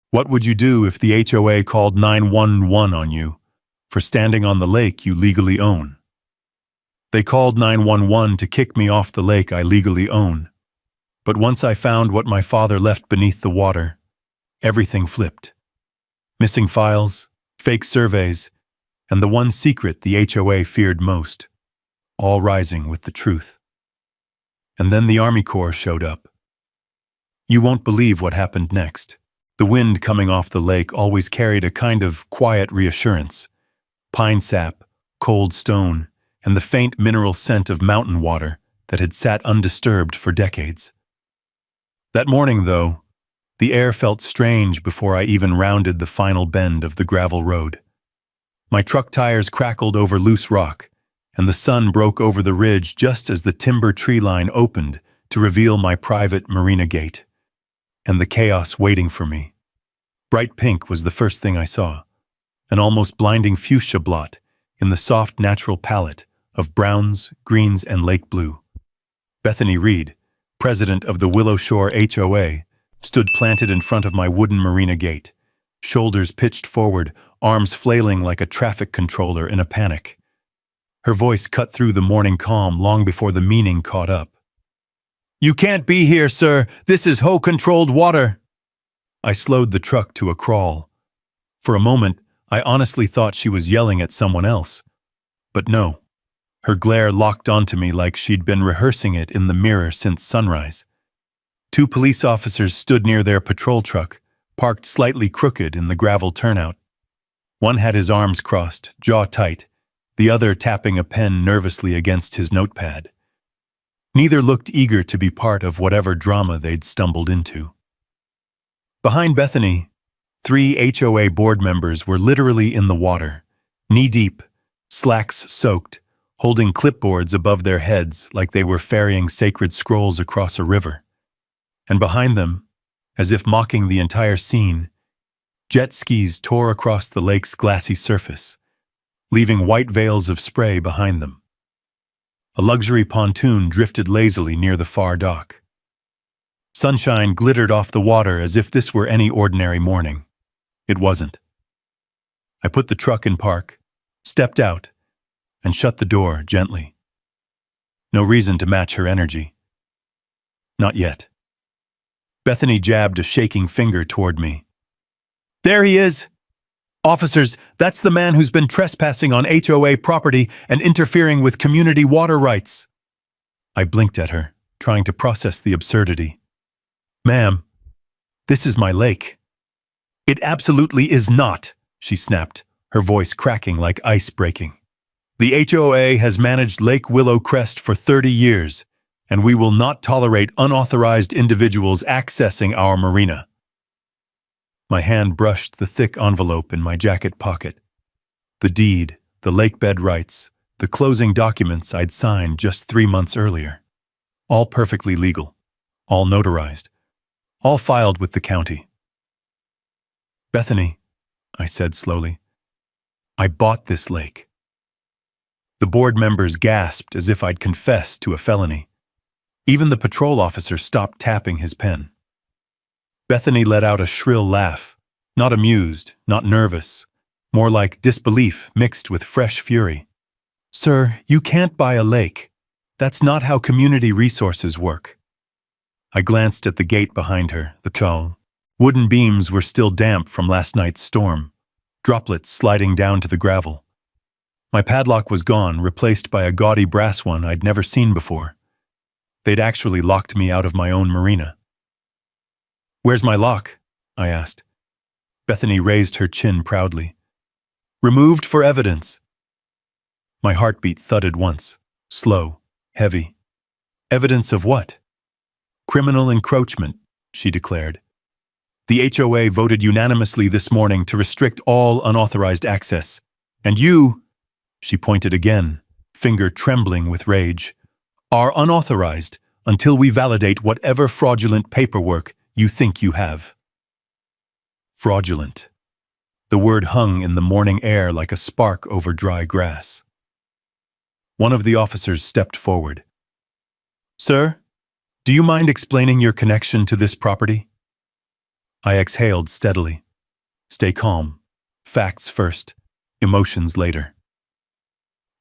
What would you do if the HOA called 911 on you for standing on the lake you legally own? They called 911 to kick me off the lake I legally own. But once I found what my father left beneath the water, everything flipped. Missing files, fake surveys, and the one secret the HOA feared most, all rising with the truth. And then the Army Corps showed up. You won't believe what happened next. The wind coming off the lake always carried a kind of quiet reassurance. Pine sap, cold stone, and the faint mineral scent of mountain water that had sat undisturbed for decades. That morning, though, the air felt strange before I even rounded the final bend of the gravel road. My truck tires crackled over loose rock, and the sun broke over the ridge just as the timber tree line opened to reveal my private marina gate, and the chaos waiting for me. Bright pink was the first thing I saw, an almost blinding fuchsia blot in the soft natural palette of browns, greens, and lake blue. Bethany Reed, president of the Willow Shore HOA, stood planted in front of my wooden marina gate, shoulders pitched forward, arms flailing like a traffic controller in a panic. Her voice cut through the morning calm long before the meaning caught up. "You can't be here, sir. This is HOA-controlled water." I slowed the truck to a crawl. For a moment, I honestly thought she was yelling at someone else. But no. Her glare locked onto me like she'd been rehearsing it in the mirror since sunrise. Two police officers stood near their patrol truck, parked slightly crooked in the gravel turnout. One had his arms crossed, jaw tight, the other tapping a pen nervously against his notepad. Neither looked eager to be part of whatever drama they'd stumbled into. Behind Bethany, 3 HOA board members were literally in the water, knee-deep, slacks soaked, holding clipboards above their heads like they were ferrying sacred scrolls across a river. And behind them, as if mocking the entire scene, jet skis tore across the lake's glassy surface, leaving white veils of spray behind them. A luxury pontoon drifted lazily near the far dock. Sunshine glittered off the water as if this were any ordinary morning. It wasn't. I put the truck in park, stepped out, and shut the door gently. No reason to match her energy. Not yet. Bethany jabbed a shaking finger toward me. "There he is! Officers, that's the man who's been trespassing on HOA property and interfering with community water rights." I blinked at her, trying to process the absurdity. "Ma'am, this is my lake." "It absolutely is not," she snapped, her voice cracking like ice breaking. "The HOA has managed Lake Willow Crest for 30 years, and we will not tolerate unauthorized individuals accessing our marina." My hand brushed the thick envelope in my jacket pocket. The deed, the lakebed rights, the closing documents I'd signed just 3 months earlier. All perfectly legal, all notarized, all filed with the county. "Bethany," I said slowly, "I bought this lake." The board members gasped as if I'd confessed to a felony. Even the patrol officer stopped tapping his pen. Bethany let out a shrill laugh, not amused, not nervous, more like disbelief mixed with fresh fury. "Sir, you can't buy a lake. That's not how community resources work." I glanced at the gate behind her, the tall. Wooden beams were still damp from last night's storm, droplets sliding down to the gravel. My padlock was gone, replaced by a gaudy brass one I'd never seen before. They'd actually locked me out of my own marina. "Where's my lock?" I asked. Bethany raised her chin proudly. "Removed for evidence." My heartbeat thudded once, slow, heavy. "Evidence of what?" "Criminal encroachment," she declared. "The HOA voted unanimously this morning to restrict all unauthorized access. And you," she pointed again, finger trembling with rage, "are unauthorized until we validate whatever fraudulent paperwork you think you have." Fraudulent. The word hung in the morning air like a spark over dry grass. One of the officers stepped forward. "Sir, do you mind explaining your connection to this property?" I exhaled steadily. Stay calm. Facts first. Emotions later.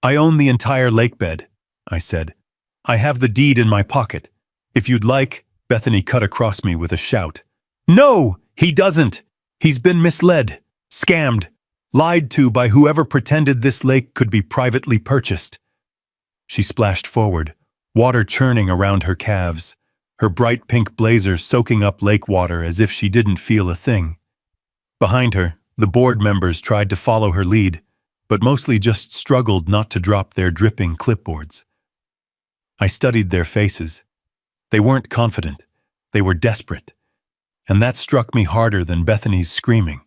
I own the entire lake bed, I said. I have the deed in my pocket. If you'd like, Bethany cut across me with a shout. No, he doesn't. He's been misled, scammed, lied to by whoever pretended this lake could be privately purchased. She splashed forward, water churning around her calves, her bright pink blazer soaking up lake water as if she didn't feel a thing. Behind her, the board members tried to follow her lead, but mostly just struggled not to drop their dripping clipboards. I studied their faces. They weren't confident. They were desperate. And that struck me harder than Bethany's screaming.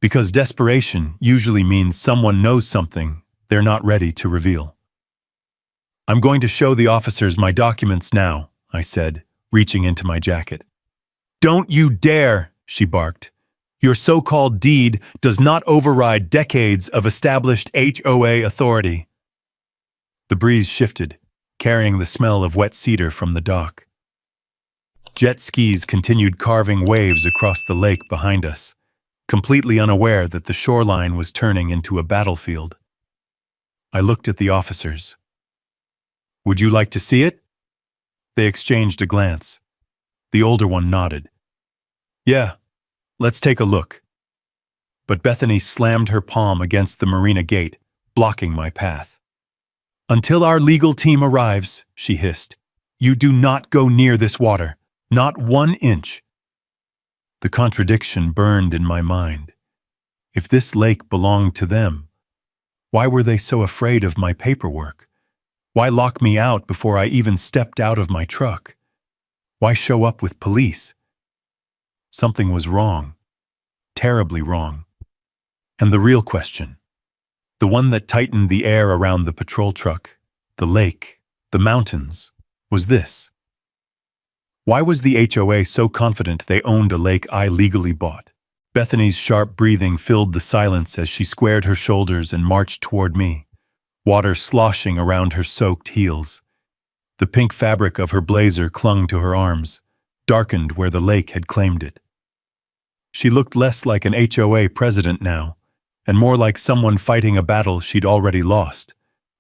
Because desperation usually means someone knows something they're not ready to reveal. I'm going to show the officers my documents now, I said, reaching into my jacket. Don't you dare, she barked. Your so-called deed does not override decades of established HOA authority. The breeze shifted, carrying the smell of wet cedar from the dock. Jet skis continued carving waves across the lake behind us, completely unaware that the shoreline was turning into a battlefield. I looked at the officers. Would you like to see it? They exchanged a glance. The older one nodded. Yeah, let's take a look. But Bethany slammed her palm against the marina gate, blocking my path. Until our legal team arrives, she hissed, you do not go near this water. Not 1 inch. The contradiction burned in my mind. If this lake belonged to them, why were they so afraid of my paperwork? Why lock me out before I even stepped out of my truck? Why show up with police? Something was wrong. Terribly wrong. And the real question, the one that tightened the air around the patrol truck, the lake, the mountains, was this. Why was the HOA so confident they owned a lake I legally bought? Bethany's sharp breathing filled the silence as she squared her shoulders and marched toward me, water sloshing around her soaked heels. The pink fabric of her blazer clung to her arms, darkened where the lake had claimed it. She looked less like an HOA president now, and more like someone fighting a battle she'd already lost,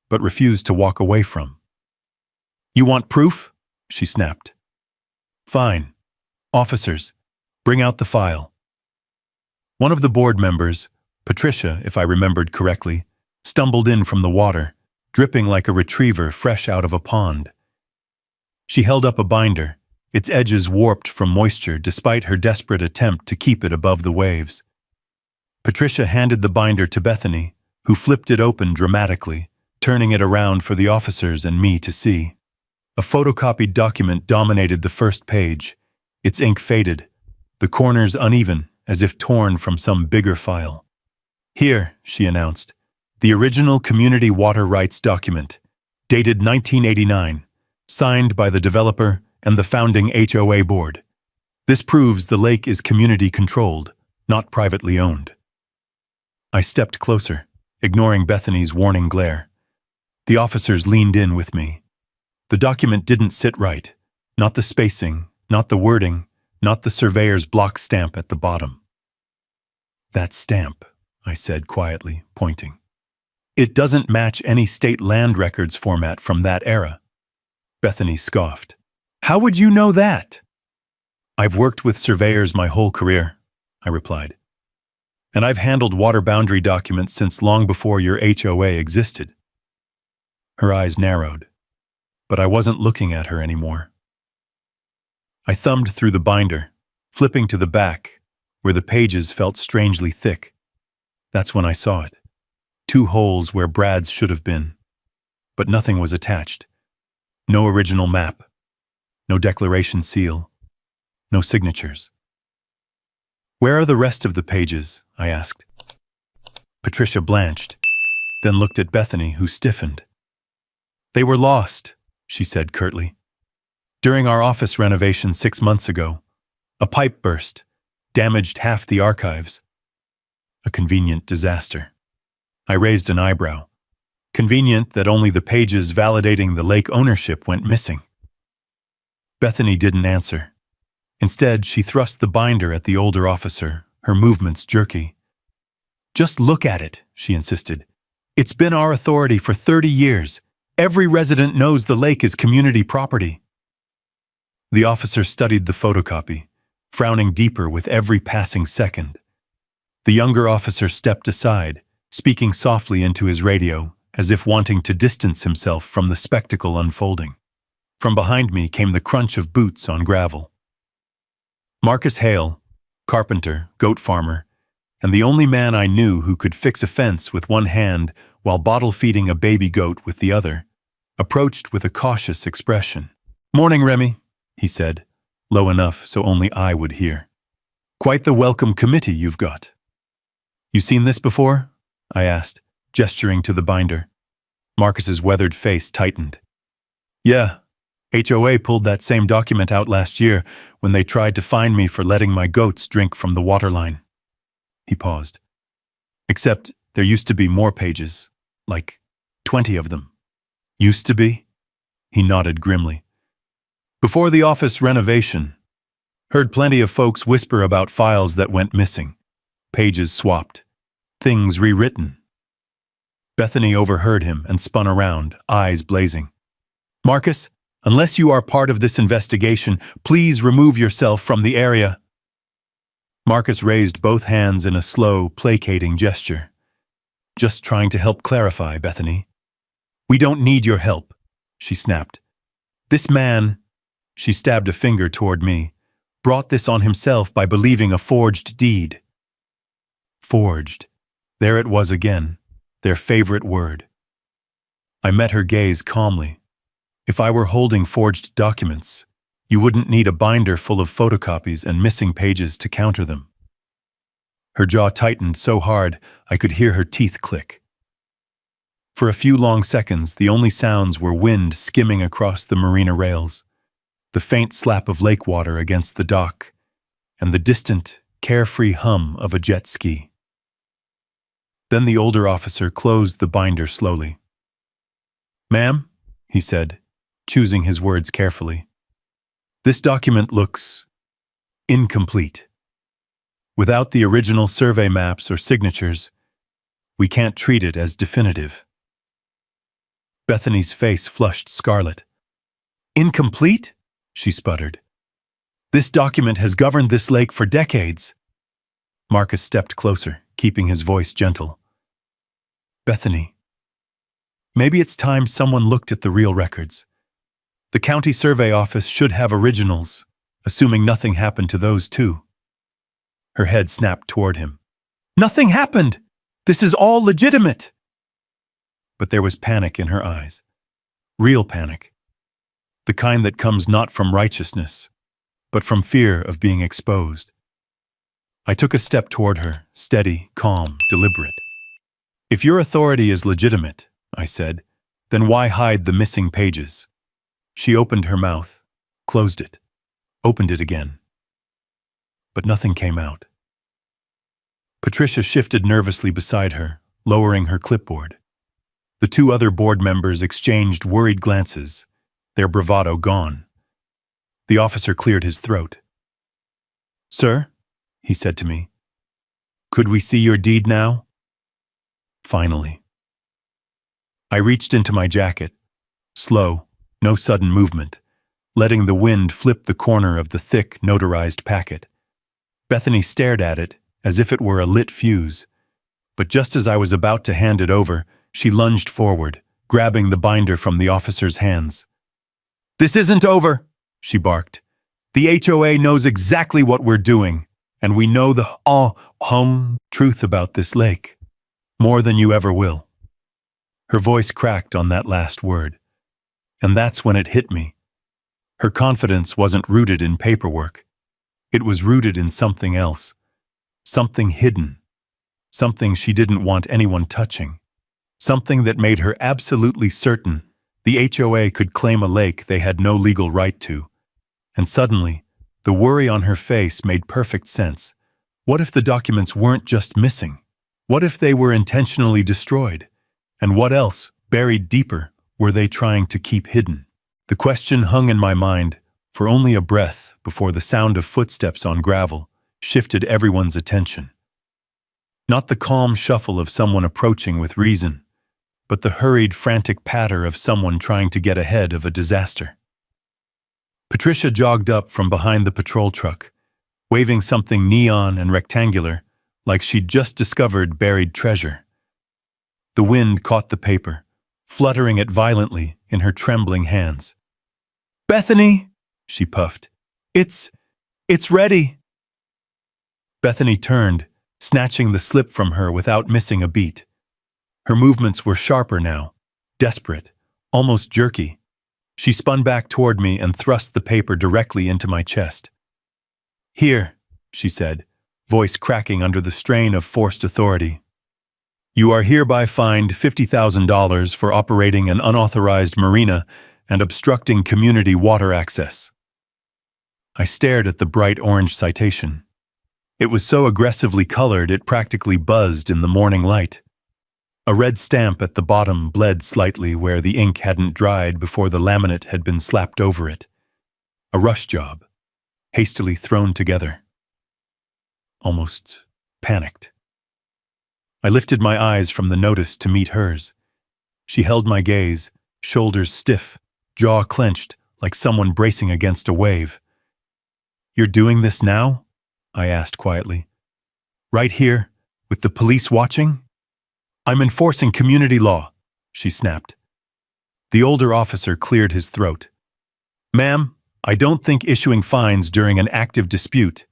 but refused to walk away from. You want proof? She snapped. Fine. Officers, bring out the file. One of the board members, Patricia, if I remembered correctly, stumbled in from the water, dripping like a retriever fresh out of a pond. She held up a binder, its edges warped from moisture despite her desperate attempt to keep it above the waves. Patricia handed the binder to Bethany, who flipped it open dramatically, turning it around for the officers and me to see. A photocopied document dominated the first page, its ink faded, the corners uneven as if torn from some bigger file. Here, she announced, the original community water rights document, dated 1989, signed by the developer and the founding HOA board. This proves the lake is community-controlled, not privately owned. I stepped closer, ignoring Bethany's warning glare. The officers leaned in with me. The document didn't sit right, not the spacing, not the wording, not the surveyor's block stamp at the bottom. That stamp, I said quietly, pointing. It doesn't match any state land records format from that era. Bethany scoffed. How would you know that? I've worked with surveyors my whole career, I replied. And I've handled water boundary documents since long before your HOA existed. Her eyes narrowed, but I wasn't looking at her anymore. I thumbed through the binder, flipping to the back, where the pages felt strangely thick. That's when I saw it. 2 holes where Brad's should have been. But nothing was attached. No original map. No declaration seal. No signatures. Where are the rest of the pages? I asked. Patricia blanched, then looked at Bethany, who stiffened. They were lost, she said curtly. During our office renovation 6 months ago, a pipe burst, damaged half the archives. A convenient disaster. I raised an eyebrow. Convenient that only the pages validating the lake ownership went missing. Bethany didn't answer. Instead, she thrust the binder at the older officer, her movements jerky. "Just look at it," she insisted. "It's been our authority for 30 years. Every resident knows the lake is community property." The officer studied the photocopy, frowning deeper with every passing second. The younger officer stepped aside, speaking softly into his radio, as if wanting to distance himself from the spectacle unfolding. From behind me came the crunch of boots on gravel. Marcus Hale, carpenter, goat farmer, and the only man I knew who could fix a fence with one hand while bottle-feeding a baby goat with the other, approached with a cautious expression. "Morning, Remy," he said, low enough so only I would hear. "Quite the welcome committee you've got." "You seen this before?" I asked, gesturing to the binder. Marcus's weathered face tightened. "Yeah, HOA pulled that same document out last year when they tried to fine me for letting my goats drink from the water line." He paused. "Except there used to be more pages, like 20 of them." "Used to be?" He nodded grimly. "Before the office renovation. Heard plenty of folks whisper about files that went missing. Pages swapped. Things rewritten." Bethany overheard him and spun around, eyes blazing. "Marcus, unless you are part of this investigation, please remove yourself from the area." Marcus raised both hands in a slow, placating gesture. "Just trying to help clarify, Bethany." "We don't need your help," she snapped. "This man," she stabbed a finger toward me, "brought this on himself by believing a forged deed." Forged. There it was again, their favorite word. I met her gaze calmly. If I were holding forged documents, you wouldn't need a binder full of photocopies and missing pages to counter them. Her jaw tightened so hard I could hear her teeth click. For a few long seconds, the only sounds were wind skimming across the marina rails, the faint slap of lake water against the dock, and the distant, carefree hum of a jet ski. Then the older officer closed the binder slowly. "Ma'am," he said, choosing his words carefully, "this document looks incomplete. Without the original survey maps or signatures, we can't treat it as definitive." Bethany's face flushed scarlet. "Incomplete?" she sputtered. "This document has governed this lake for decades." Marcus stepped closer, keeping his voice gentle. "Bethany, maybe it's time someone looked at the real records. The county survey office should have originals, assuming nothing happened to those too." Her head snapped toward him. "Nothing happened! This is all legitimate!" But there was panic in her eyes. Real panic. The kind that comes not from righteousness, but from fear of being exposed. I took a step toward her, steady, calm, deliberate. "If your authority is legitimate," I said, "then why hide the missing pages?" She opened her mouth, closed it, opened it again. But nothing came out. Patricia shifted nervously beside her, lowering her clipboard. The two other board members exchanged worried glances, their bravado gone. The officer cleared his throat. "Sir," he said to me, "could we see your deed now?" Finally. I reached into my jacket, slow, no sudden movement, letting the wind flip the corner of the thick, notarized packet. Bethany stared at it as if it were a lit fuse, but just as I was about to hand it over, she lunged forward, grabbing the binder from the officer's hands. "This isn't over," she barked. "The HOA knows exactly what we're doing, and we know the truth about this lake, more than you ever will." Her voice cracked on that last word, and that's when it hit me. Her confidence wasn't rooted in paperwork. It was rooted in something else, something hidden, something she didn't want anyone touching, something that made her absolutely certain the HOA could claim a lake they had no legal right to. And suddenly, the worry on her face made perfect sense. What if the documents weren't just missing? What if they were intentionally destroyed? And what else, buried deeper, were they trying to keep hidden? The question hung in my mind for only a breath before the sound of footsteps on gravel shifted everyone's attention. Not the calm shuffle of someone approaching with reason, but the hurried, frantic patter of someone trying to get ahead of a disaster. Patricia jogged up from behind the patrol truck, waving something neon and rectangular, like she'd just discovered buried treasure. The wind caught the paper, fluttering it violently in her trembling hands. "Bethany," she puffed. It's ready." Bethany turned, snatching the slip from her without missing a beat. Her movements were sharper now, desperate, almost jerky. She spun back toward me and thrust the paper directly into my chest. "Here," she said, voice cracking under the strain of forced authority. "You are hereby fined $50,000 for operating an unauthorized marina and obstructing community water access." I stared at the bright orange citation. It was so aggressively colored it practically buzzed in the morning light. A red stamp at the bottom bled slightly where the ink hadn't dried before the laminate had been slapped over it. A rush job, hastily thrown together. Almost panicked. I lifted my eyes from the notice to meet hers. She held my gaze, shoulders stiff, jaw clenched, like someone bracing against a wave. "You're doing this now?" I asked quietly. "Right here, with the police watching?" "I'm enforcing community law," she snapped. The older officer cleared his throat. "Ma'am, I don't think issuing fines during an active dispute."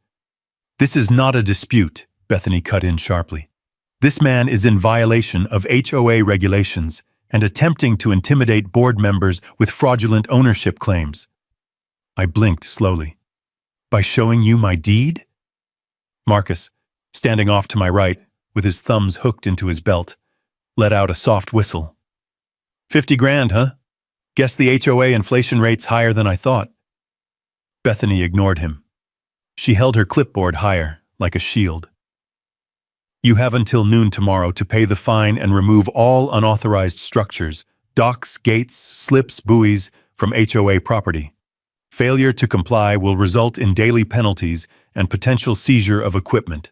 "This is not a dispute," Bethany cut in sharply. "This man is in violation of HOA regulations and attempting to intimidate board members with fraudulent ownership claims." I blinked slowly. "By showing you my deed?" Marcus, standing off to my right, with his thumbs hooked into his belt, let out a soft whistle. "50 grand, huh? Guess the HOA inflation rate's higher than I thought." Bethany ignored him. She held her clipboard higher, like a shield. "You have until noon tomorrow to pay the fine and remove all unauthorized structures, docks, gates, slips, buoys, from HOA property. Failure to comply will result in daily penalties and potential seizure of equipment."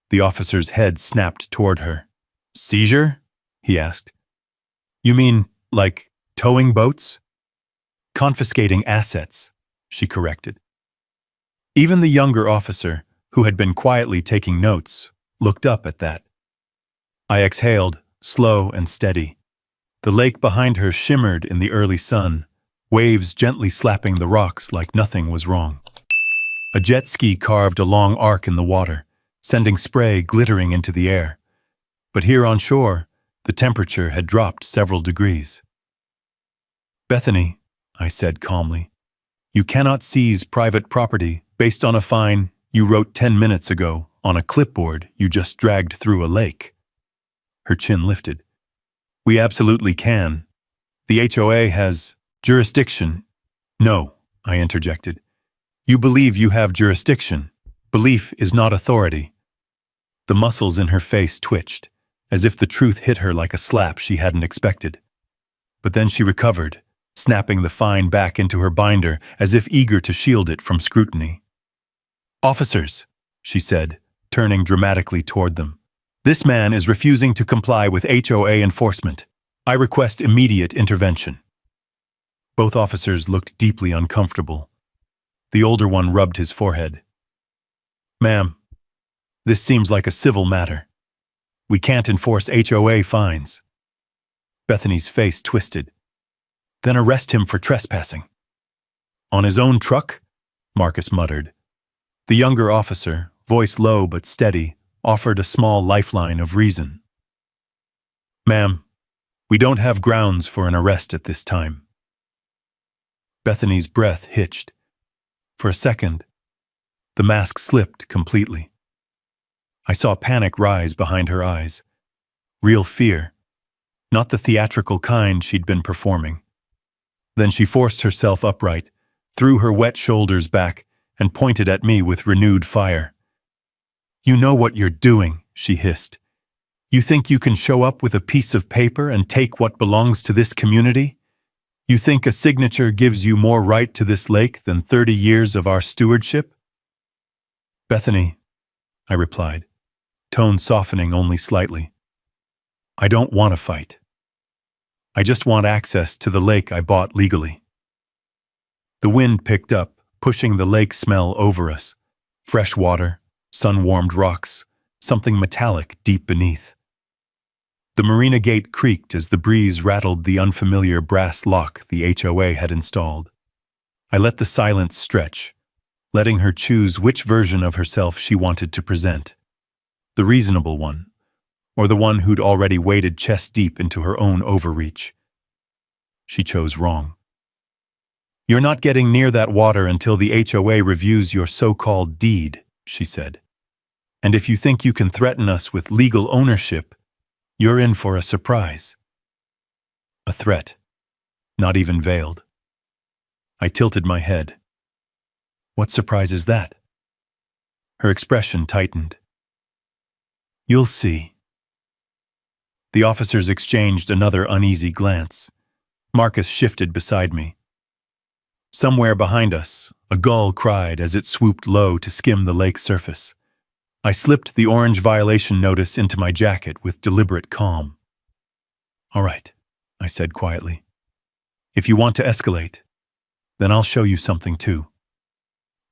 The officer's head snapped toward her. "Seizure?" he asked. "You mean, like, towing boats?" "Confiscating assets," she corrected. Even the younger officer, who had been quietly taking notes, looked up at that. I exhaled, slow and steady. The lake behind her shimmered in the early sun, waves gently slapping the rocks like nothing was wrong. A jet ski carved a long arc in the water, sending spray glittering into the air. But here on shore, the temperature had dropped several degrees. "Bethany," I said calmly, "you cannot seize private property based on a fine you wrote 10 minutes ago on a clipboard you just dragged through a lake." Her chin lifted. "We absolutely can. The HOA has jurisdiction." "No," I interjected. "You believe you have jurisdiction. Belief is not authority." The muscles in her face twitched, as if the truth hit her like a slap she hadn't expected. But then she recovered, snapping the fine back into her binder as if eager to shield it from scrutiny. "Officers," she said, turning dramatically toward them. "This man is refusing to comply with HOA enforcement. I request immediate intervention." Both officers looked deeply uncomfortable. The older one rubbed his forehead. "Ma'am, this seems like a civil matter. We can't enforce HOA fines." Bethany's face twisted. "Then arrest him for trespassing." "On his own truck?" Marcus muttered. The younger officer, voice low but steady, offered a small lifeline of reason. "Ma'am, we don't have grounds for an arrest at this time." Bethany's breath hitched. For a second, the mask slipped completely. I saw panic rise behind her eyes. Real fear, not the theatrical kind she'd been performing. Then she forced herself upright, threw her wet shoulders back, and pointed at me with renewed fire. "You know what you're doing," she hissed. "You think you can show up with a piece of paper and take what belongs to this community? You think a signature gives you more right to this lake than 30 years of our stewardship? Bethany, I replied, tone softening only slightly. I don't want to fight. I just want access to the lake I bought legally. The wind picked up, pushing the lake smell over us. Fresh water, sun-warmed rocks, something metallic deep beneath. The marina gate creaked as the breeze rattled the unfamiliar brass lock the HOA had installed. I let the silence stretch, letting her choose which version of herself she wanted to present. The reasonable one, or the one who'd already waded chest-deep into her own overreach. She chose wrong. You're not getting near that water until the HOA reviews your so-called deed, she said. And if you think you can threaten us with legal ownership, you're in for a surprise. A threat, not even veiled. I tilted my head. What surprise is that? Her expression tightened. You'll see. The officers exchanged another uneasy glance. Marcus shifted beside me. Somewhere behind us, a gull cried as it swooped low to skim the lake's surface. I slipped the orange violation notice into my jacket with deliberate calm. All right, I said quietly. If you want to escalate, then I'll show you something too.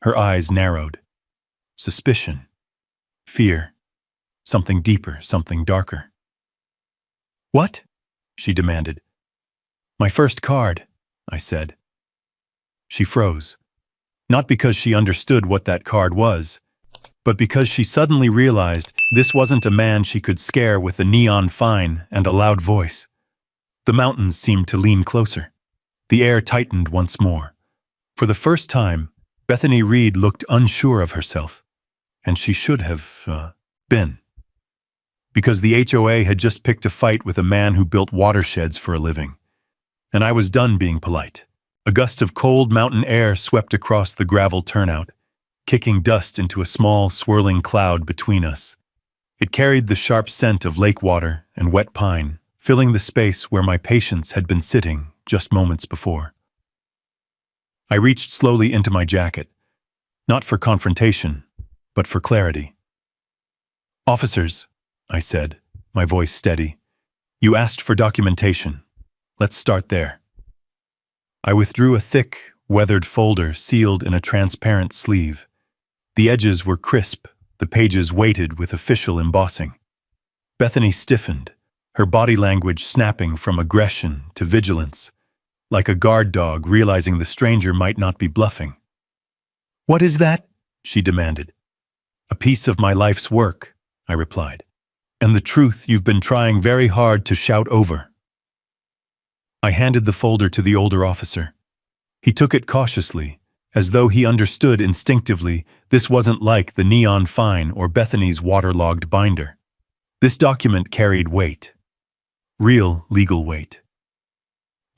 Her eyes narrowed. Suspicion. Fear. Something deeper, something darker. What? She demanded. My first card, I said. She froze. Not because she understood what that card was, but because she suddenly realized this wasn't a man she could scare with a neon fine and a loud voice. The mountains seemed to lean closer. The air tightened once more. For the first time, Bethany Reed looked unsure of herself, and she should have been. Because the HOA had just picked a fight with a man who built watersheds for a living, and I was done being polite. A gust of cold mountain air swept across the gravel turnout, kicking dust into a small, swirling cloud between us. It carried the sharp scent of lake water and wet pine, filling the space where my patients had been sitting just moments before. I reached slowly into my jacket, not for confrontation, but for clarity. Officers, I said, my voice steady, you asked for documentation. Let's start there. I withdrew a thick, weathered folder sealed in a transparent sleeve. The edges were crisp, the pages weighted with official embossing. Bethany stiffened, her body language snapping from aggression to vigilance, like a guard dog realizing the stranger might not be bluffing. What is that? She demanded. A piece of my life's work, I replied, and the truth you've been trying very hard to shout over. I handed the folder to the older officer. He took it cautiously, as though he understood instinctively this wasn't like the neon fine or Bethany's waterlogged binder. This document carried weight. Real legal weight.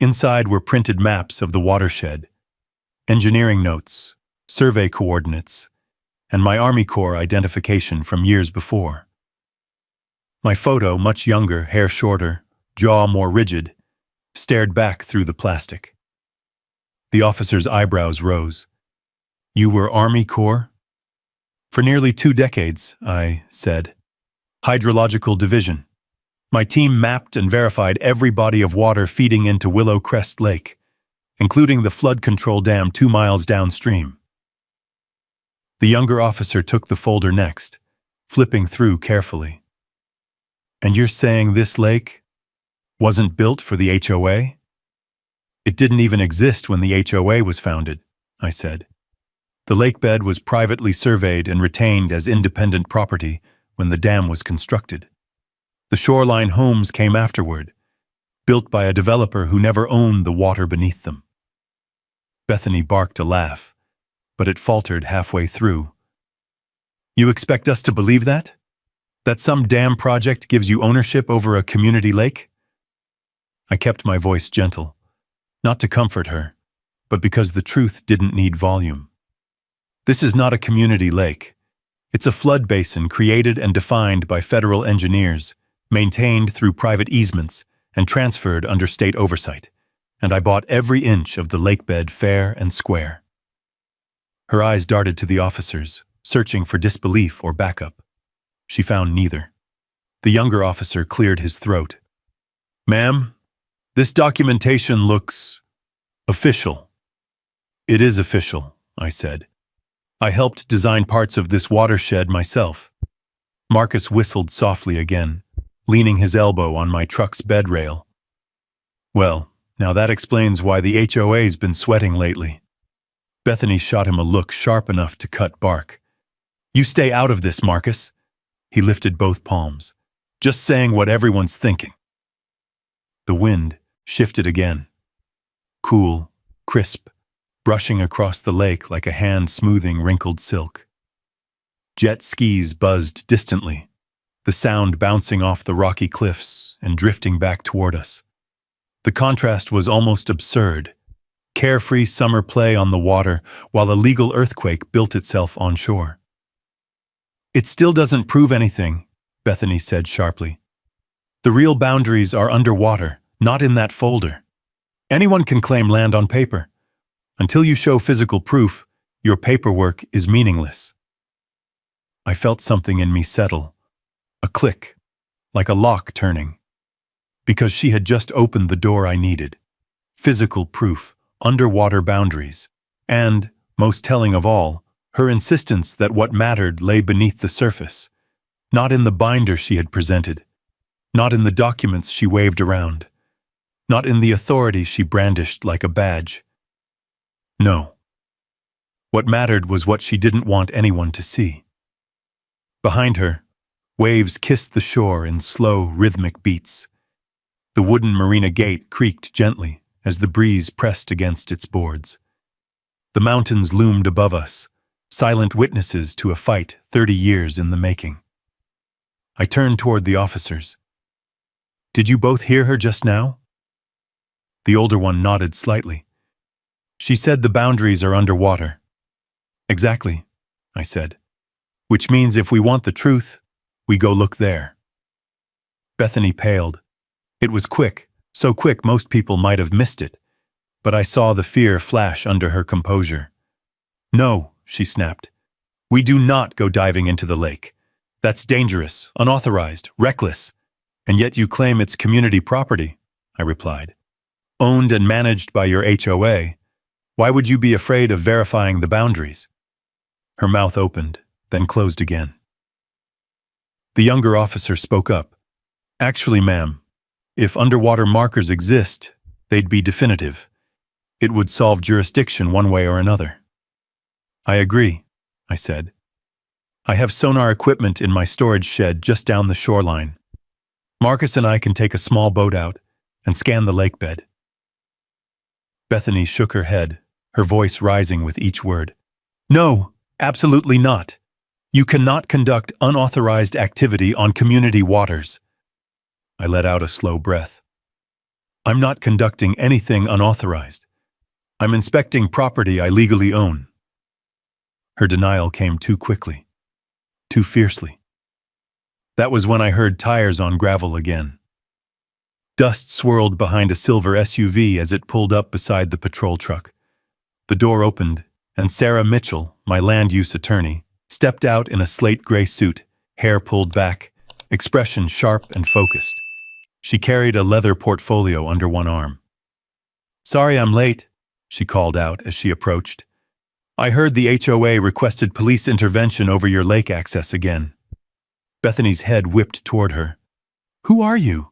Inside were printed maps of the watershed, engineering notes, survey coordinates, and my Army Corps identification from years before. My photo, much younger, hair shorter, jaw more rigid, stared back through the plastic. The officer's eyebrows rose. You were Army Corps? For nearly 2 decades, I said. Hydrological Division. My team mapped and verified every body of water feeding into Willow Crest Lake, including the flood control dam 2 miles downstream. The younger officer took the folder next, flipping through carefully. And you're saying this lake wasn't built for the HOA? It didn't even exist when the HOA was founded, I said. The lake bed was privately surveyed and retained as independent property when the dam was constructed. The shoreline homes came afterward, built by a developer who never owned the water beneath them. Bethany barked a laugh, but it faltered halfway through. You expect us to believe that? That some dam project gives you ownership over a community lake? I kept my voice gentle, not to comfort her, but because the truth didn't need volume. This is not a community lake. It's a flood basin created and defined by federal engineers, maintained through private easements, and transferred under state oversight. and I bought every inch of the lakebed fair and square. Her eyes darted to the officers, searching for disbelief or backup. She found neither. The younger officer cleared his throat. "Ma'am, this documentation looks official." "It is official," I said. "I helped design parts of this watershed myself." Marcus whistled softly again, leaning his elbow on my truck's bed rail. "Well, now that explains why the HOA's been sweating lately." Bethany shot him a look sharp enough to cut bark. "You stay out of this, Marcus." He lifted both palms. "Just saying what everyone's thinking." The wind shifted again. Cool, crisp, brushing across the lake like a hand smoothing wrinkled silk. Jet skis buzzed distantly, the sound bouncing off the rocky cliffs and drifting back toward us. The contrast was almost absurd. Carefree summer play on the water while a legal earthquake built itself on shore. "It still doesn't prove anything," Bethany said sharply. "The real boundaries are underwater, not in that folder. Anyone can claim land on paper. Until you show physical proof, your paperwork is meaningless." I felt something in me settle. A click, like a lock turning. Because she had just opened the door I needed. Physical proof, underwater boundaries, and, most telling of all, her insistence that what mattered lay beneath the surface, not in the binder she had presented, not in the documents she waved around, not in the authority she brandished like a badge. No. What mattered was what she didn't want anyone to see. Behind her, waves kissed the shore in slow, rhythmic beats. The wooden marina gate creaked gently as the breeze pressed against its boards. The mountains loomed above us, silent witnesses to a fight 30 years in the making. I turned toward the officers. "Did you both hear her just now?" The older one nodded slightly. "She said the boundaries are underwater." "Exactly," I said. "Which means if we want the truth, we go look there." Bethany paled. It was quick, so quick most people might have missed it, but I saw the fear flash under her composure. "No," she snapped. "We do not go diving into the lake. That's dangerous, unauthorized, reckless. And yet you claim it's community property," I replied. "Owned and managed by your HOA. Why would you be afraid of verifying the boundaries?" Her mouth opened, then closed again. The younger officer spoke up. "Actually, ma'am, if underwater markers exist, they'd be definitive. It would solve jurisdiction one way or another." "I agree," I said. "I have sonar equipment in my storage shed just down the shoreline. Marcus and I can take a small boat out and scan the lakebed." Bethany shook her head, her voice rising with each word. "No, absolutely not. You cannot conduct unauthorized activity on community waters." I let out a slow breath. "I'm not conducting anything unauthorized. I'm inspecting property I legally own." Her denial came too quickly, too fiercely. That was when I heard tires on gravel again. Dust swirled behind a silver SUV as it pulled up beside the patrol truck. The door opened, and Sarah Mitchell, my land use attorney, stepped out in a slate gray suit, hair pulled back, expression sharp and focused. She carried a leather portfolio under one arm. "Sorry I'm late," she called out as she approached. "I heard the HOA requested police intervention over your lake access again." Bethany's head whipped toward her. "Who are you?"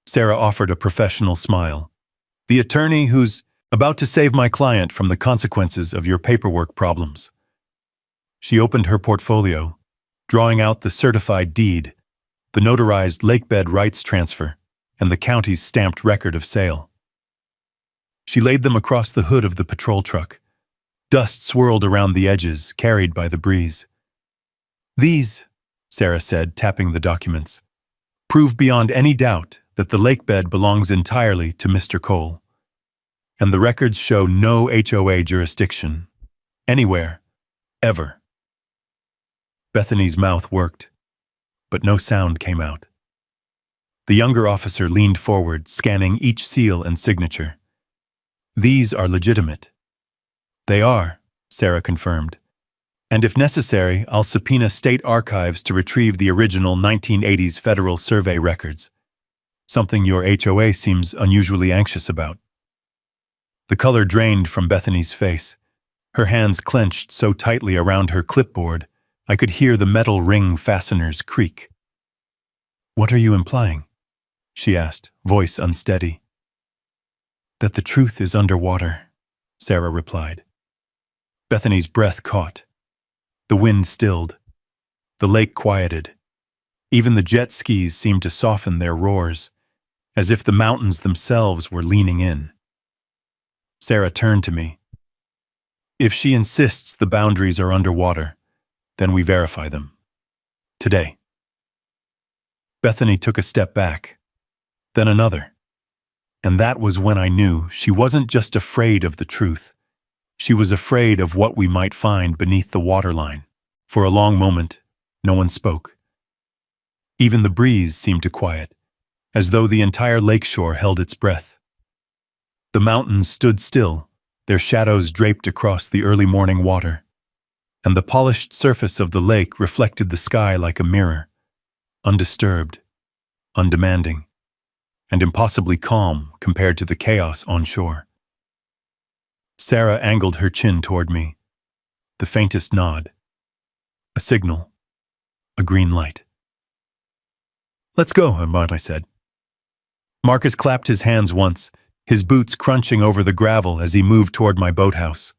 Sarah offered a professional smile. "The attorney who's about to save my client from the consequences of your paperwork problems." She opened her portfolio, drawing out the certified deed, the notarized lakebed rights transfer, and the county's stamped record of sale. She laid them across the hood of the patrol truck. Dust swirled around the edges, carried by the breeze. "These," Sarah said, tapping the documents, "prove beyond any doubt that the lakebed belongs entirely to Mr. Cole. And the records show no HOA jurisdiction, anywhere, ever." Bethany's mouth worked, but no sound came out. The younger officer leaned forward, scanning each seal and signature. These are legitimate. They are, Sarah confirmed. And if necessary, I'll subpoena state archives to retrieve the original 1980s Federal Survey records, something your HOA seems unusually anxious about. The color drained from Bethany's face. Her hands clenched so tightly around her clipboard, I could hear the metal ring fasteners creak. "What are you implying?" she asked, voice unsteady. "That the truth is underwater," Sarah replied. Bethany's breath caught. The wind stilled. The lake quieted. Even the jet skis seemed to soften their roars, as if the mountains themselves were leaning in. Sarah turned to me. "If she insists the boundaries are underwater, then we verify them. Today." Bethany took a step back, then another. And that was when I knew she wasn't just afraid of the truth. She was afraid of what we might find beneath the waterline. For a long moment, no one spoke. Even the breeze seemed to quiet, as though the entire lakeshore held its breath. The mountains stood still, their shadows draped across the early morning water, and the polished surface of the lake reflected the sky like a mirror, undisturbed, undemanding, and impossibly calm compared to the chaos on shore. Sarah angled her chin toward me, the faintest nod. A signal. A green light. "Let's go," I said. Marcus clapped his hands once, his boots crunching over the gravel as he moved toward my boathouse,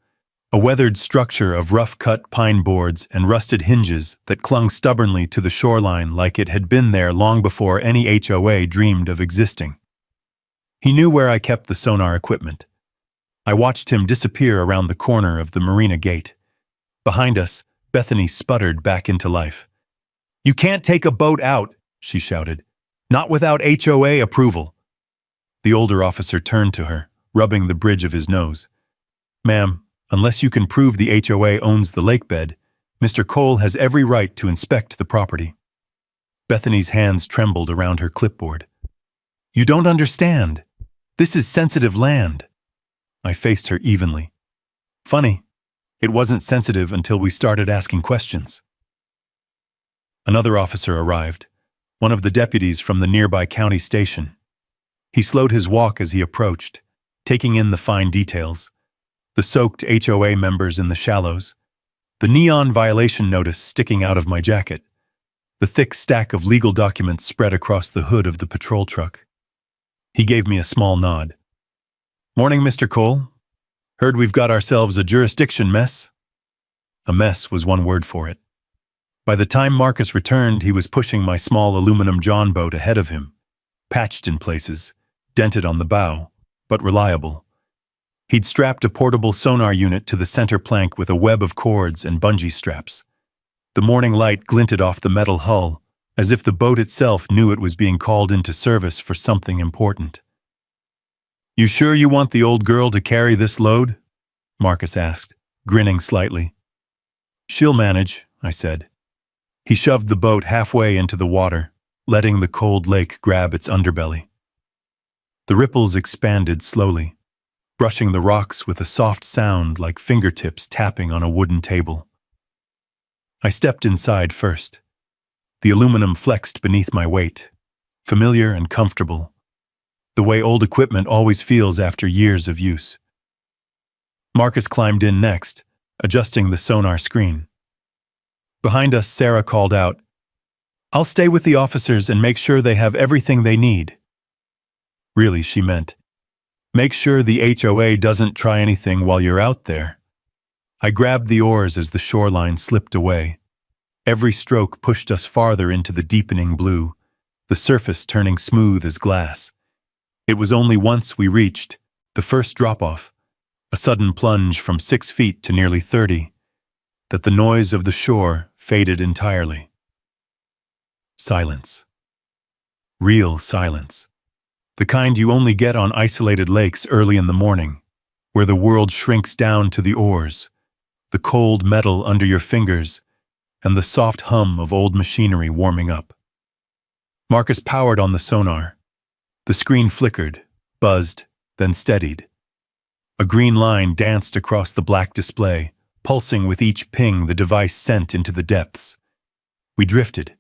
a weathered structure of rough-cut pine boards and rusted hinges that clung stubbornly to the shoreline like it had been there long before any HOA dreamed of existing. He knew where I kept the sonar equipment. I watched him disappear around the corner of the marina gate. Behind us, Bethany sputtered back into life. "You can't take a boat out," she shouted. "Not without HOA approval." The older officer turned to her, rubbing the bridge of his nose. "Ma'am, unless you can prove the HOA owns the lake bed, Mr. Cole has every right to inspect the property." Bethany's hands trembled around her clipboard. "You don't understand. This is sensitive land." I faced her evenly. "Funny. It wasn't sensitive until we started asking questions." Another officer arrived, one of the deputies from the nearby county station. He slowed his walk as he approached, taking in the fine details. The soaked HOA members in the shallows, the neon violation notice sticking out of my jacket, the thick stack of legal documents spread across the hood of the patrol truck. He gave me a small nod. "Morning, Mr. Cole. Heard we've got ourselves a jurisdiction mess." A mess was one word for it. By the time Marcus returned, he was pushing my small aluminum John boat ahead of him, patched in places, dented on the bow, but reliable. He'd strapped a portable sonar unit to the center plank with a web of cords and bungee straps. The morning light glinted off the metal hull, as if the boat itself knew it was being called into service for something important. "You sure you want the old girl to carry this load?" Marcus asked, grinning slightly. "She'll manage," I said. He shoved the boat halfway into the water, letting the cold lake grab its underbelly. The ripples expanded slowly, brushing the rocks with a soft sound like fingertips tapping on a wooden table. I stepped inside first. The aluminum flexed beneath my weight, familiar and comfortable, the way old equipment always feels after years of use. Marcus climbed in next, adjusting the sonar screen. Behind us, Sarah called out, "I'll stay with the officers and make sure they have everything they need." Really, she meant, make sure the HOA doesn't try anything while you're out there. I grabbed the oars as the shoreline slipped away. Every stroke pushed us farther into the deepening blue, the surface turning smooth as glass. It was only once we reached the first drop-off, a sudden plunge from 6 feet to nearly 30, that the noise of the shore faded entirely. Silence. Real silence. The kind you only get on isolated lakes early in the morning, where the world shrinks down to the oars, the cold metal under your fingers, and the soft hum of old machinery warming up. Marcus powered on the sonar. The screen flickered, buzzed, then steadied. A green line danced across the black display, pulsing with each ping the device sent into the depths. We drifted.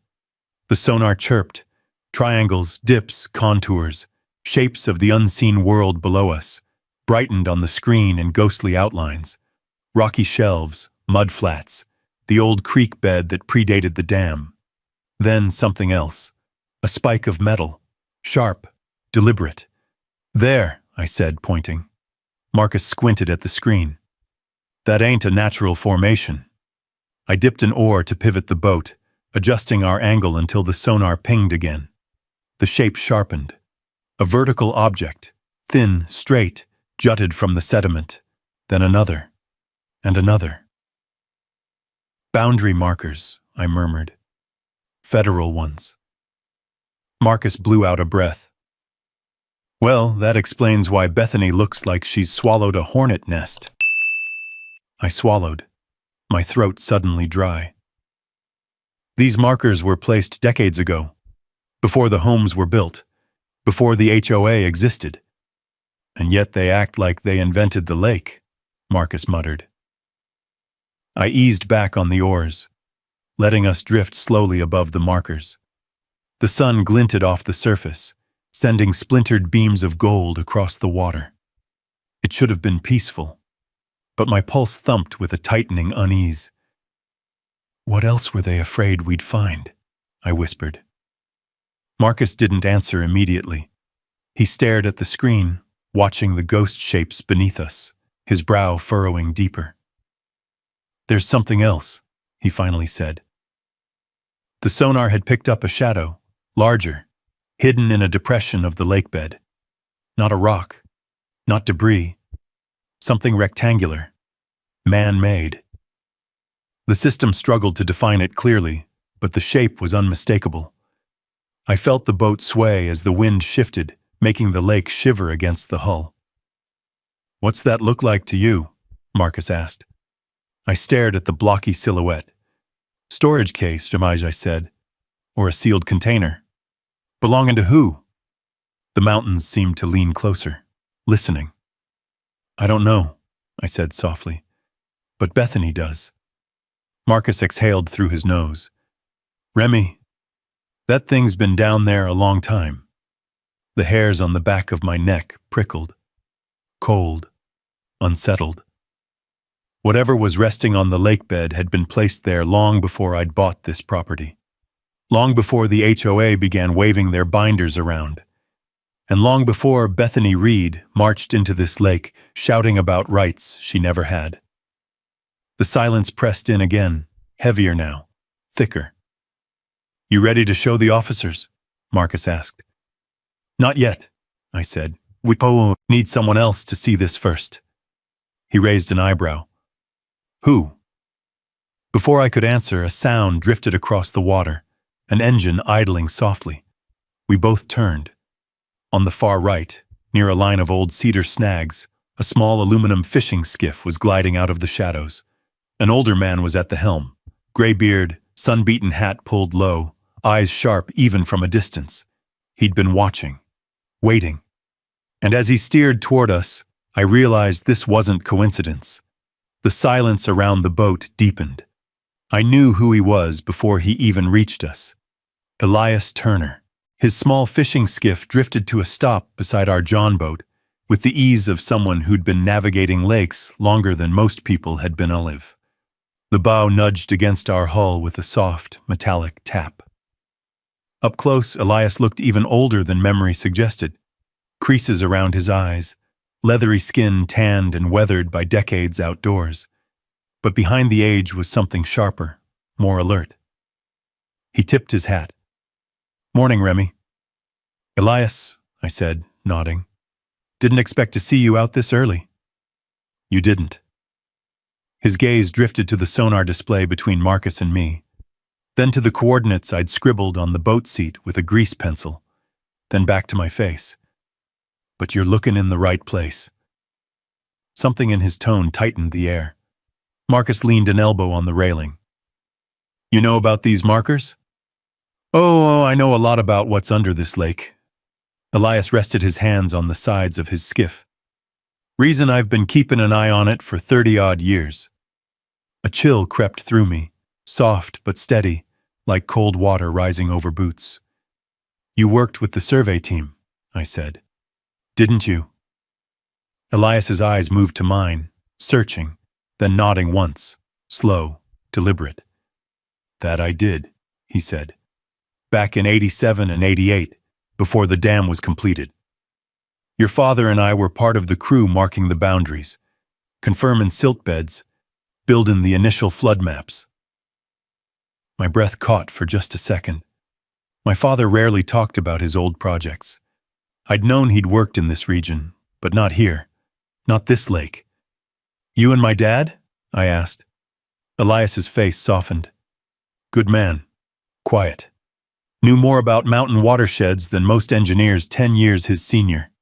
The sonar chirped. Triangles, dips, contours, shapes of the unseen world below us, brightened on the screen in ghostly outlines. Rocky shelves, mud flats, the old creek bed that predated the dam. Then something else. A spike of metal. Sharp. Deliberate. There, I said, pointing. Marcus squinted at the screen. That ain't a natural formation. I dipped an oar to pivot the boat, adjusting our angle until the sonar pinged again. The shape sharpened. A vertical object, thin, straight, jutted from the sediment. Then another. And another. Boundary markers, I murmured. Federal ones. Marcus blew out a breath. Well, that explains why Bethany looks like she's swallowed a hornet nest. I swallowed, my throat suddenly dry. These markers were placed decades ago, before the homes were built, before the HOA existed. And yet they act like they invented the lake, Marcus muttered. I eased back on the oars, letting us drift slowly above the markers. The sun glinted off the surface, sending splintered beams of gold across the water. It should have been peaceful, but my pulse thumped with a tightening unease. What else were they afraid we'd find? I whispered. Marcus didn't answer immediately. He stared at the screen, watching the ghost shapes beneath us, his brow furrowing deeper. There's something else, he finally said. The sonar had picked up a shadow, larger, hidden in a depression of the lake bed. Not a rock, not debris, something rectangular, man-made. The system struggled to define it clearly, but the shape was unmistakable. I felt the boat sway as the wind shifted, making the lake shiver against the hull. What's that look like to you? Marcus asked. I stared at the blocky silhouette. Storage case, Jamaj, I said. Or a sealed container. Belonging to who? The mountains seemed to lean closer, listening. I don't know, I said softly. But Bethany does. Marcus exhaled through his nose. Remy, that thing's been down there a long time. The hairs on the back of my neck prickled. Cold. Unsettled. Whatever was resting on the lake bed had been placed there long before I'd bought this property. Long before the HOA began waving their binders around. And long before Bethany Reed marched into this lake, shouting about rights she never had. The silence pressed in again, heavier now, thicker. You ready to show the officers? Marcus asked. Not yet, I said. We need someone else to see this first. He raised an eyebrow. Who? Before I could answer, a sound drifted across the water, an engine idling softly. We both turned. On the far right, near a line of old cedar snags, a small aluminum fishing skiff was gliding out of the shadows. An older man was at the helm, gray beard, sun-beaten hat pulled low, eyes sharp even from a distance. He'd been watching, waiting. And as he steered toward us, I realized this wasn't coincidence. The silence around the boat deepened. I knew who he was before he even reached us. Elias Turner. His small fishing skiff drifted to a stop beside our John boat, with the ease of someone who'd been navigating lakes longer than most people had been alive. The bow nudged against our hull with a soft, metallic tap. Up close, Elias looked even older than memory suggested. Creases around his eyes, leathery skin tanned and weathered by decades outdoors. But behind the age was something sharper, more alert. He tipped his hat. Morning, Remy. Elias, I said, nodding. Didn't expect to see you out this early. You didn't. His gaze drifted to the sonar display between Marcus and me, then to the coordinates I'd scribbled on the boat seat with a grease pencil, then back to my face. But you're looking in the right place. Something in his tone tightened the air. Marcus leaned an elbow on the railing. You know about these markers? Oh, I know a lot about what's under this lake. Elias rested his hands on the sides of his skiff. Reason I've been keeping an eye on it for 30-odd years. A chill crept through me, soft but steady, like cold water rising over boots. You worked with the survey team, I said. Didn't you? Elias's eyes moved to mine, searching, then nodding once, slow, deliberate. That I did, he said. Back in 87 and 88, before the dam was completed. Your father and I were part of the crew marking the boundaries, confirming silt beds, building the initial flood maps. My breath caught for just a second. My father rarely talked about his old projects. I'd known he'd worked in this region, but not here. Not this lake. You and my dad? I asked. Elias's face softened. Good man. Quiet. Knew more about mountain watersheds than most engineers 10 years his senior.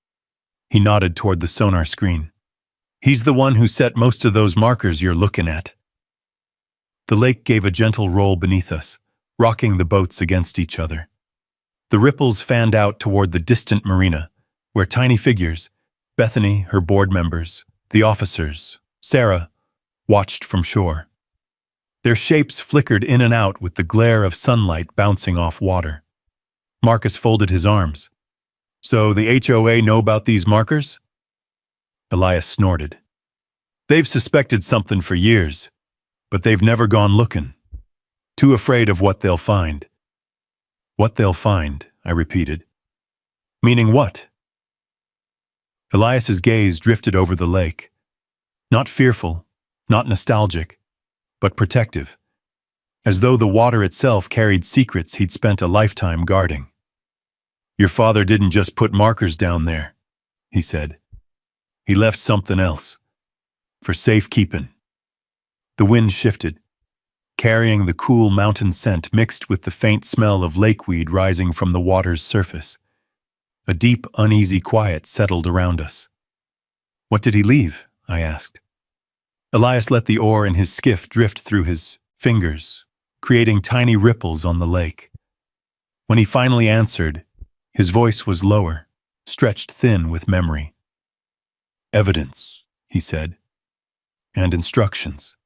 He nodded toward the sonar screen. He's the one who set most of those markers you're looking at. The lake gave a gentle roll beneath us, rocking the boats against each other. The ripples fanned out toward the distant marina, where tiny figures, Bethany, her board members, the officers, Sarah, watched from shore. Their shapes flickered in and out with the glare of sunlight bouncing off water. Marcus folded his arms. So the HOA know about these markers? Elias snorted. They've suspected something for years, but they've never gone looking. Too afraid of what they'll find. What they'll find, I repeated. Meaning what? Elias's gaze drifted over the lake. Not fearful, not nostalgic, but protective, as though the water itself carried secrets he'd spent a lifetime guarding. Your father didn't just put markers down there, he said. He left something else, for safekeeping. The wind shifted, carrying the cool mountain scent mixed with the faint smell of lakeweed rising from the water's surface. A deep, uneasy quiet settled around us. What did he leave? I asked. Elias let the oar in his skiff drift through his fingers, creating tiny ripples on the lake. When he finally answered, his voice was lower, stretched thin with memory. Evidence, he said, and instructions.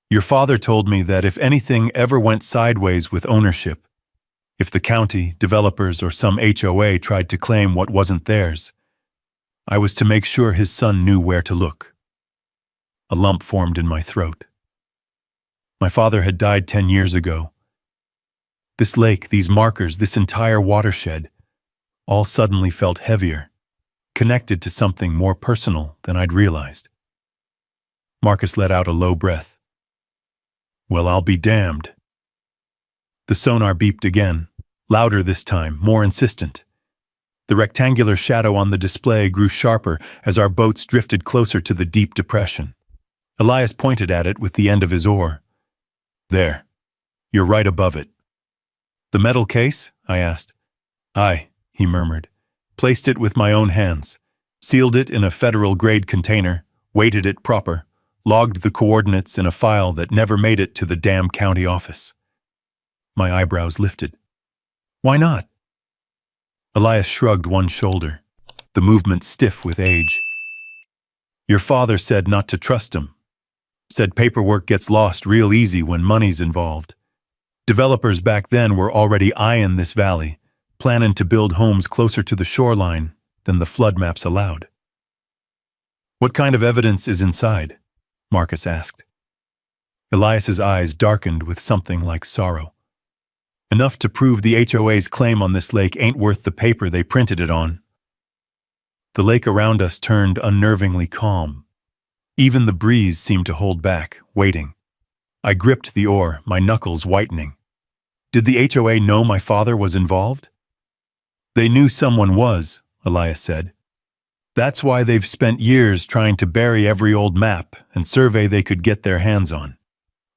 Your father told me that if anything ever went sideways with ownership, if the county, developers, or some HOA tried to claim what wasn't theirs, I was to make sure his son knew where to look. A lump formed in my throat. My father had died 10 years ago. This lake, these markers, this entire watershed, all suddenly felt heavier, connected to something more personal than I'd realized. Marcus let out a low breath. Well, I'll be damned. The sonar beeped again, louder this time, more insistent. The rectangular shadow on the display grew sharper as our boats drifted closer to the deep depression. Elias pointed at it with the end of his oar. There. You're right above it. The metal case? I asked. Aye, he murmured. Placed it with my own hands. Sealed it in a federal-grade container, weighted it proper, logged the coordinates in a file that never made it to the damn county office. My eyebrows lifted. Why not? Elias shrugged one shoulder, the movement stiff with age. Your father said not to trust him. Said paperwork gets lost real easy when money's involved. Developers back then were already eyeing this valley, planning to build homes closer to the shoreline than the flood maps allowed. What kind of evidence is inside? Marcus asked. Elias's eyes darkened with something like sorrow. Enough to prove the HOA's claim on this lake ain't worth the paper they printed it on. The lake around us turned unnervingly calm. Even the breeze seemed to hold back, waiting. I gripped the oar, my knuckles whitening. Did the HOA know my father was involved? They knew someone was, Elias said. That's why they've spent years trying to bury every old map and survey they could get their hands on.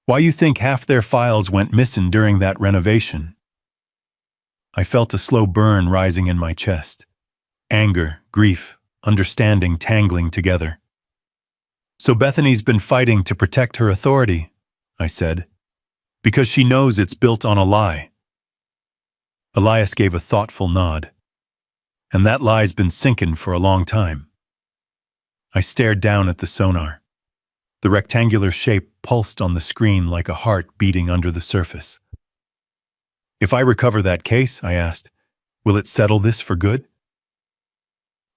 Why you think half their files went missing during that renovation? I felt a slow burn rising in my chest. Anger, grief, understanding tangling together. So Bethany's been fighting to protect her authority, I said, because she knows it's built on a lie. Elias gave a thoughtful nod. And that lie's been sinking for a long time. I stared down at the sonar. The rectangular shape pulsed on the screen like a heart beating under the surface. If I recover that case, I asked, will it settle this for good?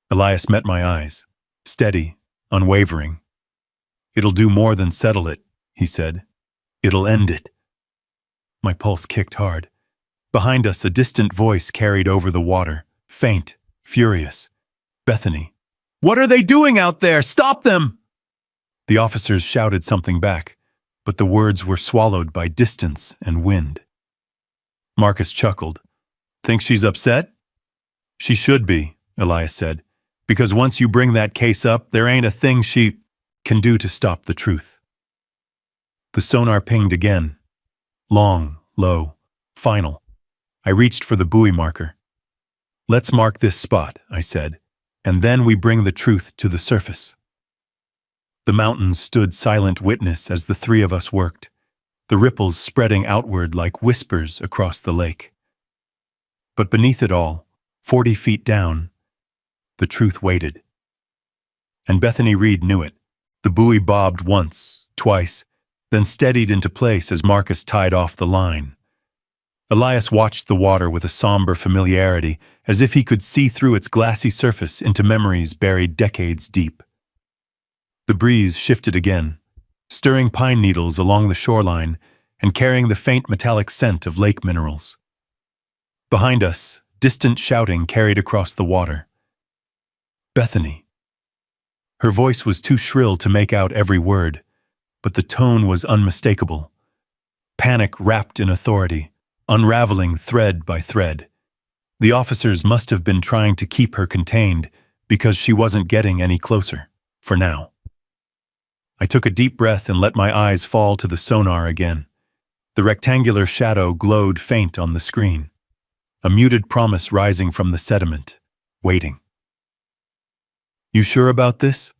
Elias met my eyes, steady, unwavering. It'll do more than settle it, he said. It'll end it. My pulse kicked hard. Behind us, a distant voice carried over the water, faint, furious. Bethany. What are they doing out there? Stop them! The officers shouted something back, but the words were swallowed by distance and wind. Marcus chuckled. Think she's upset? She should be, Elias said, because once you bring that case up, there ain't a thing she can do to stop the truth. The sonar pinged again. Long, low, final. I reached for the buoy marker. Let's mark this spot, I said, and then we bring the truth to the surface. The mountains stood silent witness as the three of us worked, the ripples spreading outward like whispers across the lake. But beneath it all, 40 feet down, the truth waited. And Bethany Reed knew it. The buoy bobbed once, twice, then steadied into place as Marcus tied off the line. Elias watched the water with a somber familiarity, as if he could see through its glassy surface into memories buried decades deep. The breeze shifted again, stirring pine needles along the shoreline and carrying the faint metallic scent of lake minerals. Behind us, distant shouting carried across the water. Bethany. Her voice was too shrill to make out every word, but the tone was unmistakable. Panic wrapped in authority, unraveling thread by thread. The officers must have been trying to keep her contained because she wasn't getting any closer, for now. I took a deep breath and let my eyes fall to the sonar again. The rectangular shadow glowed faint on the screen, a muted promise rising from the sediment, waiting. You sure about this?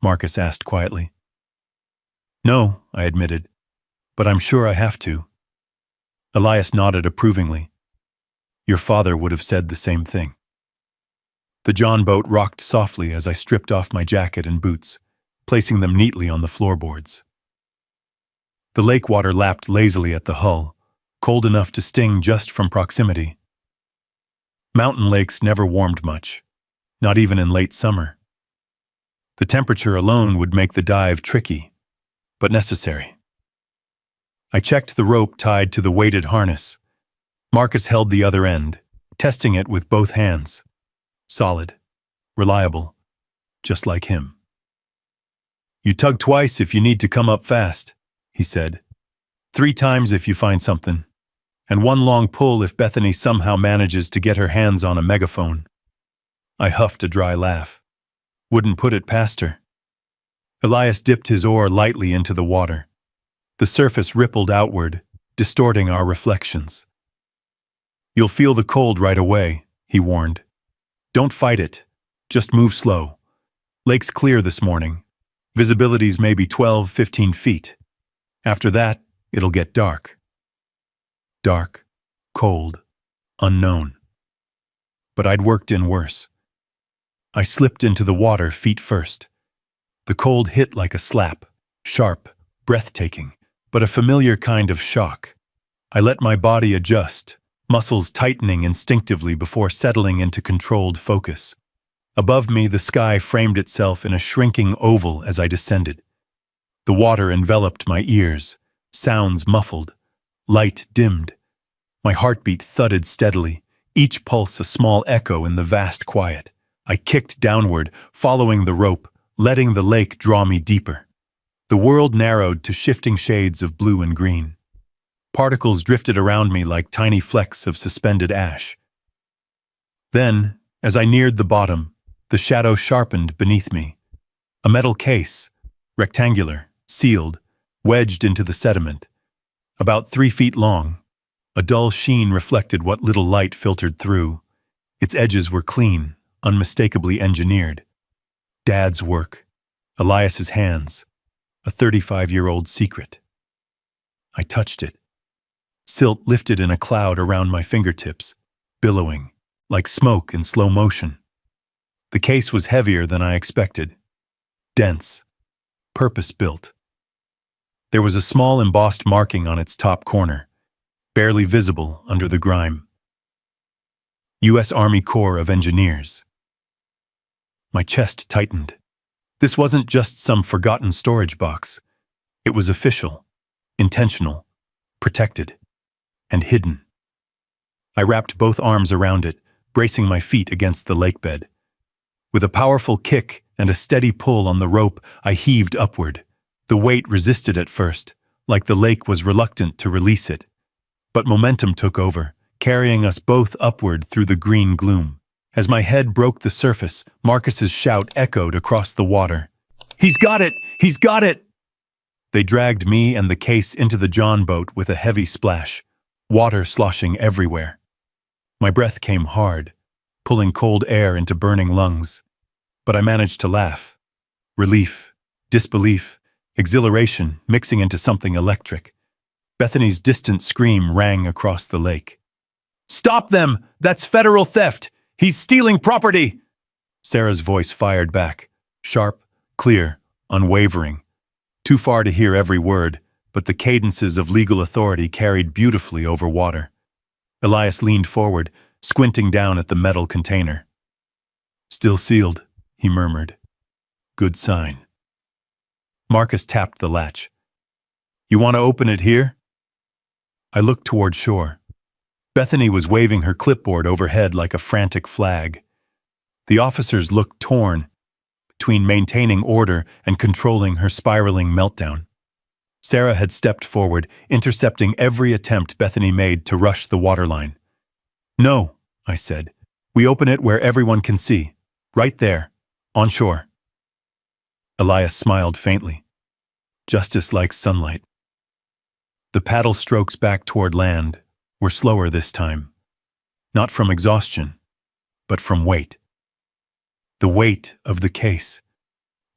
Marcus asked quietly. No, I admitted, but I'm sure I have to. Elias nodded approvingly. Your father would have said the same thing. The John boat rocked softly as I stripped off my jacket and boots, placing them neatly on the floorboards. The lake water lapped lazily at the hull, cold enough to sting just from proximity. Mountain lakes never warmed much, not even in late summer. The temperature alone would make the dive tricky, but necessary. I checked the rope tied to the weighted harness. Marcus held the other end, testing it with both hands. Solid, reliable, just like him. You tug twice if you need to come up fast, he said. 3 times if you find something, and 1 long pull if Bethany somehow manages to get her hands on a megaphone. I huffed a dry laugh. Wouldn't put it past her. Elias dipped his oar lightly into the water. The surface rippled outward, distorting our reflections. You'll feel the cold right away, he warned. Don't fight it. Just move slow. Lake's clear this morning. Visibility's maybe 12, 15 feet. After that, it'll get dark. Dark, cold, unknown. But I'd worked in worse. I slipped into the water feet first. The cold hit like a slap, sharp, breathtaking, but a familiar kind of shock. I let my body adjust, muscles tightening instinctively before settling into controlled focus. Above me, the sky framed itself in a shrinking oval as I descended. The water enveloped my ears, sounds muffled, light dimmed. My heartbeat thudded steadily, each pulse a small echo in the vast quiet. I kicked downward, following the rope, letting the lake draw me deeper. The world narrowed to shifting shades of blue and green. Particles drifted around me like tiny flecks of suspended ash. Then, as I neared the bottom, the shadow sharpened beneath me. A metal case, rectangular, sealed, wedged into the sediment. About 3 feet long, a dull sheen reflected what little light filtered through. Its edges were clean, unmistakably engineered. Dad's work, Elias's hands, a 35-year-old secret. I touched it. Silt lifted in a cloud around my fingertips, billowing, like smoke in slow motion. The case was heavier than I expected, dense, purpose-built. There was a small embossed marking on its top corner, barely visible under the grime. U.S. Army Corps of Engineers. My chest tightened. This wasn't just some forgotten storage box. It was official, intentional, protected, and hidden. I wrapped both arms around it, bracing my feet against the lake bed. With a powerful kick and a steady pull on the rope, I heaved upward. The weight resisted at first, like the lake was reluctant to release it. But momentum took over, carrying us both upward through the green gloom. As my head broke the surface, Marcus's shout echoed across the water. "He's got it! He's got it!" They dragged me and the case into the John boat with a heavy splash, water sloshing everywhere. My breath came hard, pulling cold air into burning lungs. But I managed to laugh. Relief, disbelief, exhilaration mixing into something electric. Bethany's distant scream rang across the lake. "Stop them! That's federal theft! He's stealing property!" Sarah's voice fired back, sharp, clear, unwavering. Too far to hear every word, but the cadences of legal authority carried beautifully over water. Elias leaned forward, squinting down at the metal container. "Still sealed," he murmured. "Good sign." Marcus tapped the latch. "You want to open it here?" I looked toward shore. Bethany was waving her clipboard overhead like a frantic flag. The officers looked torn between maintaining order and controlling her spiraling meltdown. Sarah had stepped forward, intercepting every attempt Bethany made to rush the waterline. "No," I said. "We open it where everyone can see. Right there, on shore." Elias smiled faintly. Justice like sunlight. The paddle strokes back toward land were slower this time. Not from exhaustion, but from weight. The weight of the case.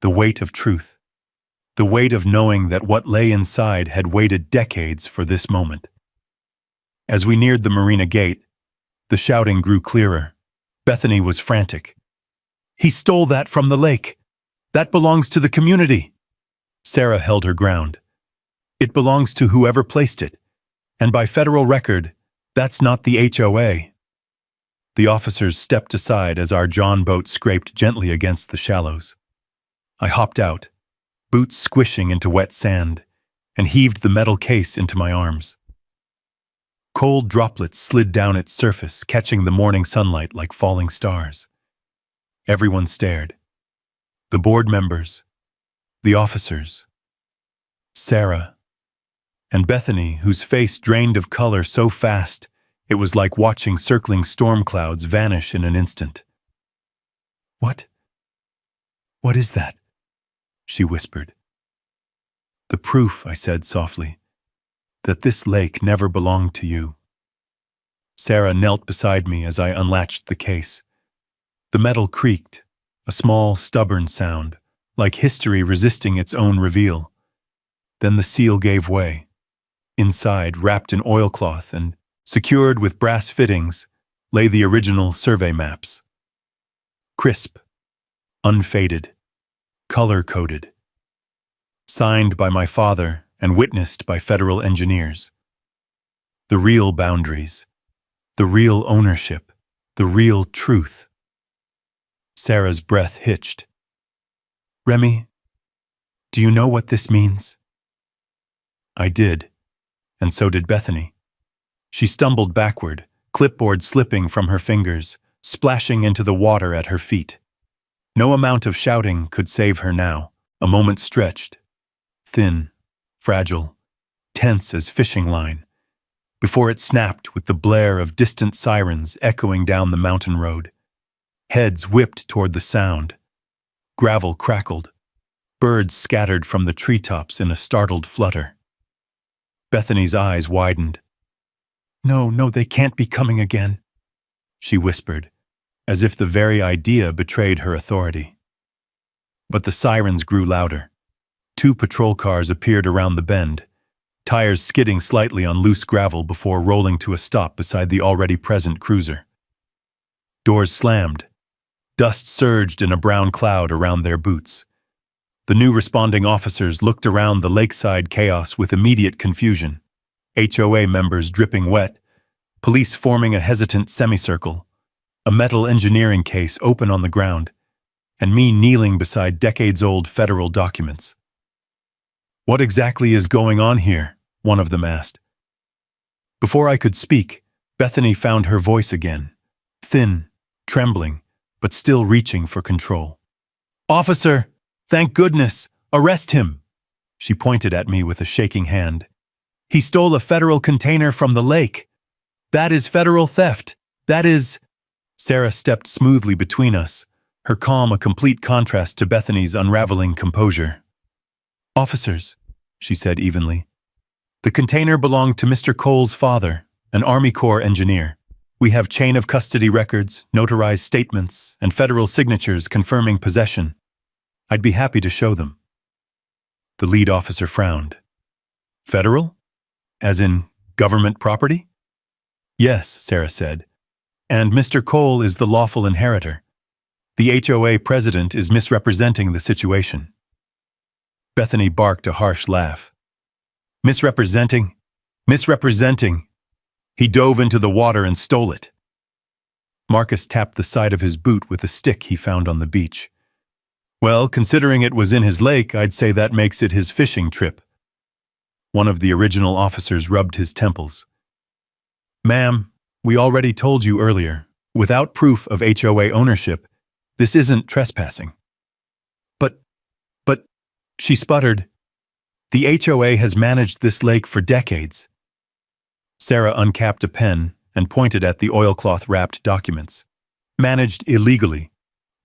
The weight of truth. The weight of knowing that what lay inside had waited decades for this moment. As we neared the marina gate, the shouting grew clearer. Bethany was frantic. "He stole that from the lake. That belongs to the community." Sarah held her ground. "It belongs to whoever placed it. And by federal record, that's not the HOA." The officers stepped aside as our John boat scraped gently against the shallows. I hopped out, boots squishing into wet sand, and heaved the metal case into my arms. Cold droplets slid down its surface, catching the morning sunlight like falling stars. Everyone stared. The board members, the officers, Sarah, and Bethany, whose face drained of color so fast it was like watching circling storm clouds vanish in an instant. What is that?" she whispered. "The proof," I said softly, "that this lake never belonged to you." Sarah knelt beside me as I unlatched the case. The metal creaked, a small, stubborn sound, like history resisting its own reveal. Then the seal gave way. Inside, wrapped in oilcloth and secured with brass fittings, lay the original survey maps. Crisp, unfaded, color-coded. Signed by my father and witnessed by federal engineers. The real boundaries, the real ownership, the real truth. Sarah's breath hitched. "Remy, do you know what this means?" I did, and so did Bethany. She stumbled backward, clipboard slipping from her fingers, splashing into the water at her feet. No amount of shouting could save her now. A moment stretched, thin, fragile, tense as fishing line, before it snapped with the blare of distant sirens echoing down the mountain road. Heads whipped toward the sound. Gravel crackled. Birds scattered from the treetops in a startled flutter. Bethany's eyes widened. No, they can't be coming again," she whispered, as if the very idea betrayed her authority. But the sirens grew louder. 2 patrol cars appeared around the bend, tires skidding slightly on loose gravel before rolling to a stop beside the already present cruiser. Doors slammed. Dust surged in a brown cloud around their boots. The new responding officers looked around the lakeside chaos with immediate confusion. HOA members dripping wet, police forming a hesitant semicircle, a metal engineering case open on the ground, and me kneeling beside decades-old federal documents. "What exactly is going on here?" one of them asked. Before I could speak, Bethany found her voice again, thin, trembling, but still reaching for control. "Officer, thank goodness, arrest him!" She pointed at me with a shaking hand. "He stole a federal container from the lake. That is federal theft. That is—" Sarah stepped smoothly between us, her calm a complete contrast to Bethany's unraveling composure. "Officers," she said evenly, "the container belonged to Mr. Cole's father, an Army Corps engineer. We have chain of custody records, notarized statements, and federal signatures confirming possession. I'd be happy to show them." The lead officer frowned. "Federal? As in government property?" "Yes," Sarah said, "and Mr. Cole is the lawful inheritor. The HOA president is misrepresenting the situation." Bethany barked a harsh laugh. "Misrepresenting? Misrepresenting? He dove into the water and stole it." Marcus tapped the side of his boot with a stick he found on the beach. "Well, considering it was in his lake, I'd say that makes it his fishing trip." One of the original officers rubbed his temples. "Ma'am, we already told you earlier, without proof of HOA ownership, this isn't trespassing." But, she sputtered, "the HOA has managed this lake for decades." Sarah uncapped a pen and pointed at the oilcloth-wrapped documents. "Managed illegally.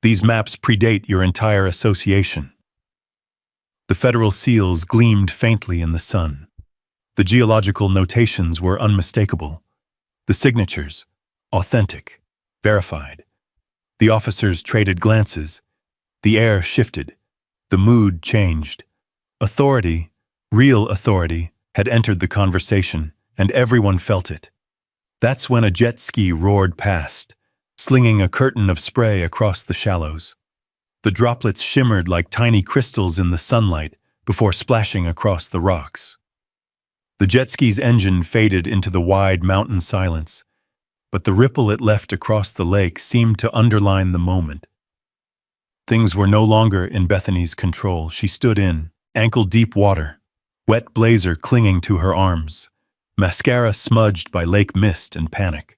These maps predate your entire association." The federal seals gleamed faintly in the sun. The geological notations were unmistakable. The signatures, authentic, verified. The officers traded glances. The air shifted. The mood changed. Authority, real authority, had entered the conversation, and everyone felt it. That's when a jet ski roared past, slinging a curtain of spray across the shallows. The droplets shimmered like tiny crystals in the sunlight before splashing across the rocks. The jet ski's engine faded into the wide mountain silence, but the ripple it left across the lake seemed to underline the moment. Things were no longer in Bethany's control. She stood in ankle-deep water, wet blazer clinging to her arms, mascara smudged by lake mist and panic.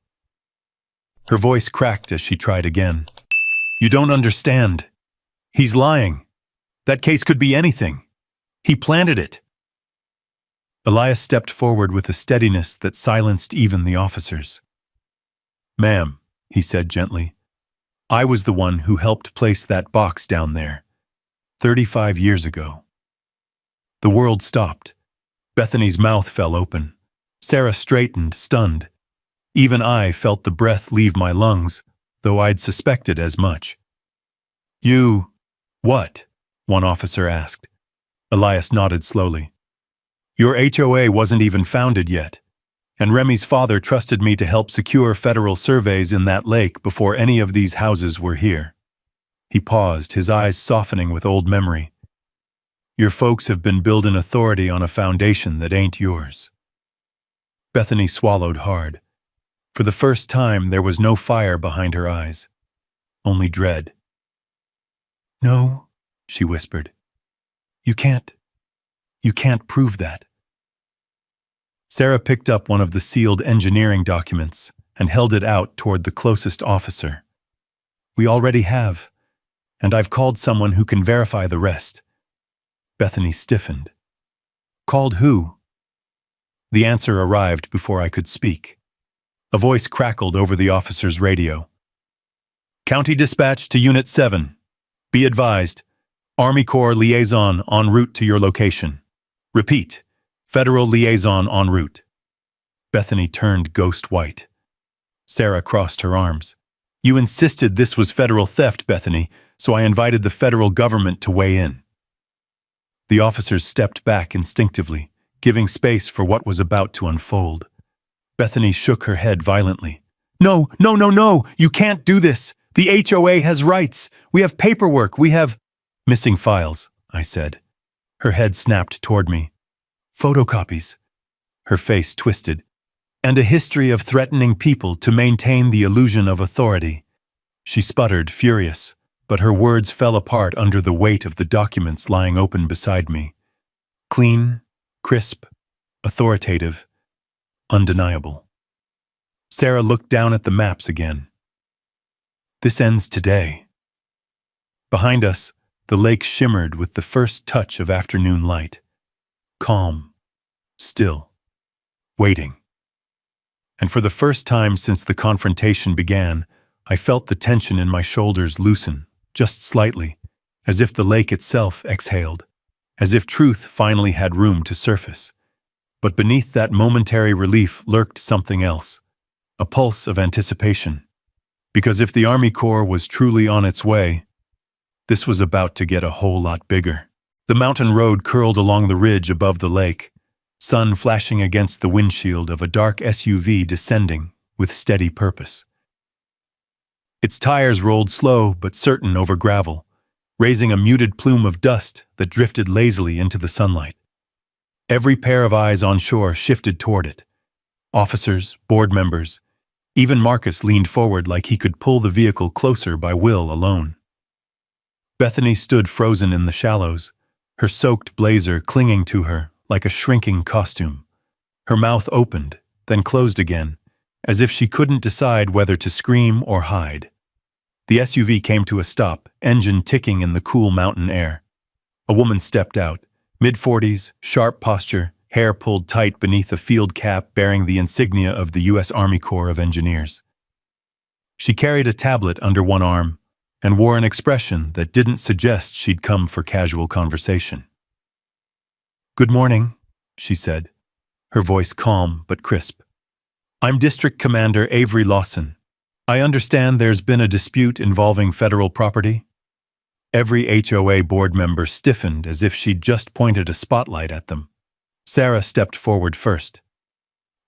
Her voice cracked as she tried again. "You don't understand. He's lying. That case could be anything. He planted it." Elias stepped forward with a steadiness that silenced even the officers. "Ma'am," he said gently, "I was the one who helped place that box down there, 35 years ago." The world stopped. Bethany's mouth fell open. Sarah straightened, stunned. Even I felt the breath leave my lungs, though I'd suspected as much. "You... what?" one officer asked. Elias nodded slowly. "Your HOA wasn't even founded yet, and Remy's father trusted me to help secure federal surveys in that lake before any of these houses were here." He paused, his eyes softening with old memory. "Your folks have been building authority on a foundation that ain't yours." Bethany swallowed hard. For the first time, there was no fire behind her eyes, only dread. "No," she whispered. You can't prove that." Sarah picked up one of the sealed engineering documents and held it out toward the closest officer. "We already have, and I've called someone who can verify the rest." Bethany stiffened. "Called who?" The answer arrived before I could speak. A voice crackled over the officer's radio. "County Dispatch to Unit 7. Be advised, Army Corps liaison en route to your location. Repeat, Federal liaison en route." Bethany turned ghost white. Sarah crossed her arms. "You insisted this was federal theft, Bethany, so I invited the federal government to weigh in." The officers stepped back instinctively, giving space for what was about to unfold. Bethany shook her head violently. No, you can't do this. The HOA has rights. We have paperwork. We have..." "Missing files," I said. Her head snapped toward me. Photocopies. Her face twisted. And a history of threatening people to maintain the illusion of authority. She sputtered, furious, but her words fell apart under the weight of the documents lying open beside me. Clean, crisp, authoritative, undeniable. Sarah looked down at the maps again. This ends today. Behind us, the lake shimmered with the first touch of afternoon light. Calm, still, waiting. And for the first time since the confrontation began, I felt the tension in my shoulders loosen, just slightly, as if the lake itself exhaled, as if truth finally had room to surface. But beneath that momentary relief lurked something else, a pulse of anticipation. Because if the Army Corps was truly on its way, this was about to get a whole lot bigger. The mountain road curled along the ridge above the lake, sun flashing against the windshield of a dark SUV descending with steady purpose. Its tires rolled slow but certain over gravel, raising a muted plume of dust that drifted lazily into the sunlight. Every pair of eyes on shore shifted toward it. Officers, board members, even Marcus leaned forward like he could pull the vehicle closer by will alone. Bethany stood frozen in the shallows, her soaked blazer clinging to her like a shrinking costume. Her mouth opened, then closed again, as if she couldn't decide whether to scream or hide. The SUV came to a stop, engine ticking in the cool mountain air. A woman stepped out, mid-40s, sharp posture, hair pulled tight beneath a field cap bearing the insignia of the U.S. Army Corps of Engineers. She carried a tablet under one arm and wore an expression that didn't suggest she'd come for casual conversation. "Good morning," she said, her voice calm but crisp. "I'm District Commander Avery Lawson. I understand there's been a dispute involving federal property." Every HOA board member stiffened as if she'd just pointed a spotlight at them. Sarah stepped forward first.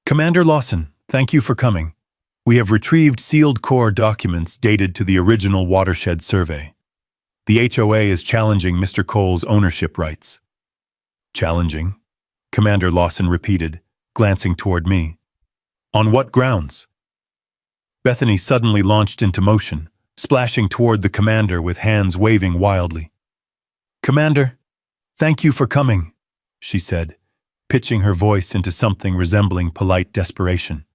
"Commander Lawson, thank you for coming. We have retrieved sealed Corps documents dated to the original watershed survey. The HOA is challenging Mr. Cole's ownership rights." "Challenging?" Commander Lawson repeated, glancing toward me. "On what grounds?" Bethany suddenly launched into motion, splashing toward the commander with hands waving wildly. "Commander, thank you for coming," she said, pitching her voice into something resembling polite desperation.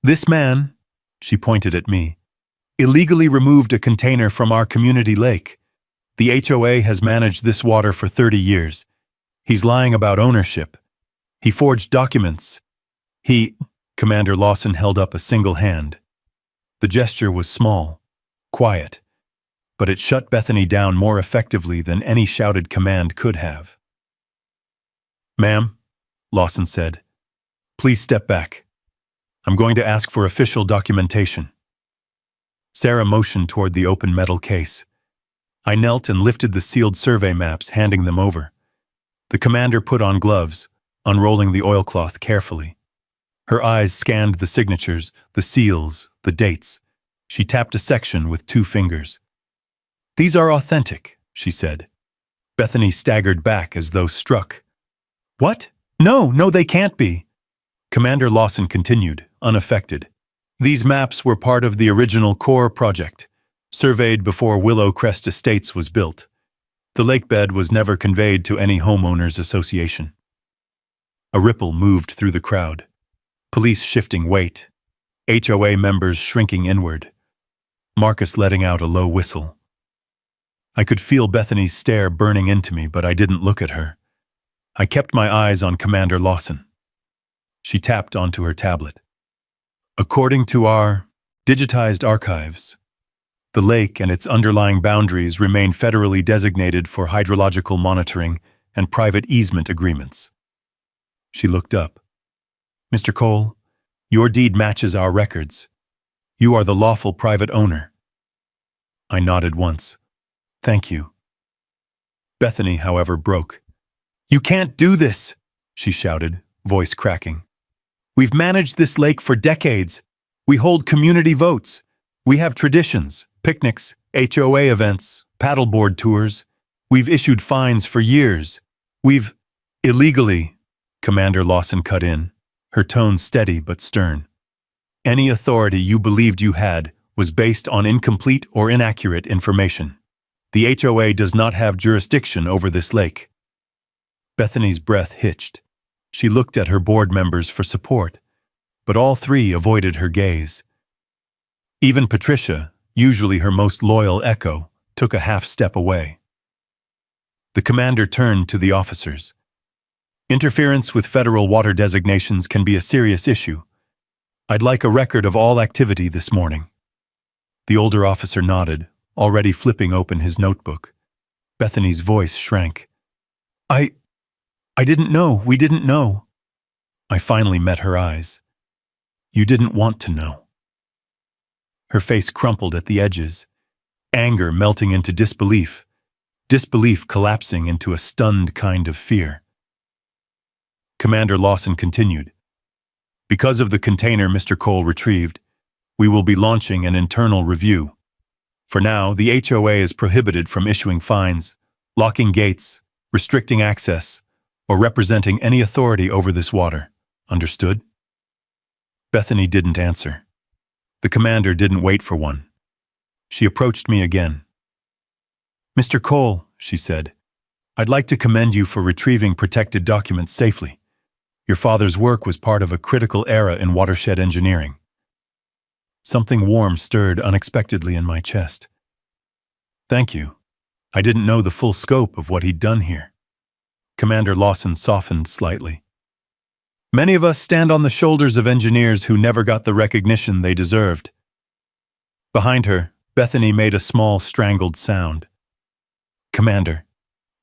"This man," she pointed at me, "illegally removed a container from our community lake. The HOA has managed this water for 30 years. He's lying about ownership. He forged documents. Commander Lawson held up a single hand. The gesture was small, quiet, but it shut Bethany down more effectively than any shouted command could have. "Ma'am," Lawson said, "please step back. I'm going to ask for official documentation." Sarah motioned toward the open metal case. I knelt and lifted the sealed survey maps, handing them over. The commander put on gloves, unrolling the oilcloth carefully. Her eyes scanned the signatures, the seals, the dates. She tapped a section with 2 fingers. "These are authentic," she said. Bethany staggered back as though struck. "What? No, they can't be." Commander Lawson continued, unaffected. "These maps were part of the original Corps project, surveyed before Willow Crest Estates was built. The lakebed was never conveyed to any homeowners association." A ripple moved through the crowd. Police shifting weight. HOA members shrinking inward. Marcus letting out a low whistle. I could feel Bethany's stare burning into me, but I didn't look at her. I kept my eyes on Commander Lawson. She tapped onto her tablet. "According to our digitized archives, the lake and its underlying boundaries remain federally designated for hydrological monitoring and private easement agreements." She looked up. "Mr. Cole, your deed matches our records. You are the lawful private owner." I nodded once. "Thank you." Bethany, however, broke. "You can't do this," she shouted, voice cracking. "We've managed this lake for decades. We hold community votes. We have traditions, picnics, HOA events, paddleboard tours. We've issued fines for years. We've illegally, Commander Lawson cut in, her tone steady but stern. Any authority you believed you had was based on incomplete or inaccurate information. The HOA does not have jurisdiction over this lake. Bethany's breath hitched. She looked at her board members for support, but all three avoided her gaze. Even Patricia, usually her most loyal echo, took a half step away. The commander turned to the officers. Interference with federal water designations can be a serious issue. I'd like a record of all activity this morning. The older officer nodded, already flipping open his notebook. Bethany's voice shrank. I didn't know. We didn't know. I finally met her eyes. You didn't want to know. Her face crumpled at the edges, anger melting into disbelief collapsing into a stunned kind of fear. Commander Lawson continued. Because of the container Mr. Cole retrieved, we will be launching an internal review. For now, the HOA is prohibited from issuing fines, locking gates, restricting access, or representing any authority over this water. Understood? Bethany didn't answer. The commander didn't wait for one. She approached me again. Mr. Cole, she said, I'd like to commend you for retrieving protected documents safely. Your father's work was part of a critical era in watershed engineering. Something warm stirred unexpectedly in my chest. Thank you. I didn't know the full scope of what he'd done here. Commander Lawson softened slightly. Many of us stand on the shoulders of engineers who never got the recognition they deserved. Behind her, Bethany made a small, strangled sound. Commander,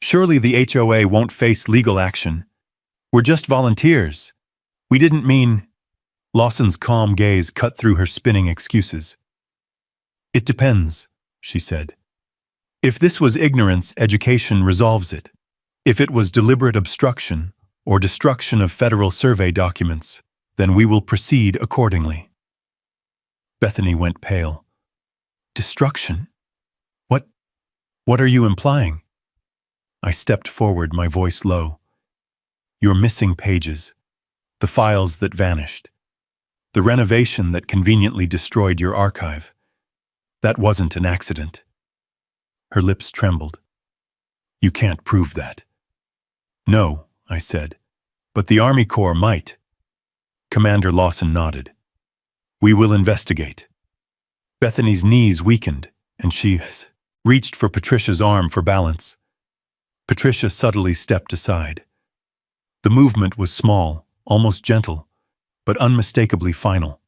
surely the HOA won't face legal action. We're just volunteers. We didn't mean... Lawson's calm gaze cut through her spinning excuses. It depends, she said. If this was ignorance, education resolves it. If it was deliberate obstruction or destruction of federal survey documents, then we will proceed accordingly. Bethany went pale. Destruction? What are you implying? I stepped forward, my voice low. Your missing pages, the files that vanished, the renovation that conveniently destroyed your archive. That wasn't an accident. Her lips trembled. You can't prove that. No, I said, but the Army Corps might. Commander Lawson nodded. We will investigate. Bethany's knees weakened, and she reached for Patricia's arm for balance. Patricia subtly stepped aside. The movement was small, almost gentle, but unmistakably final.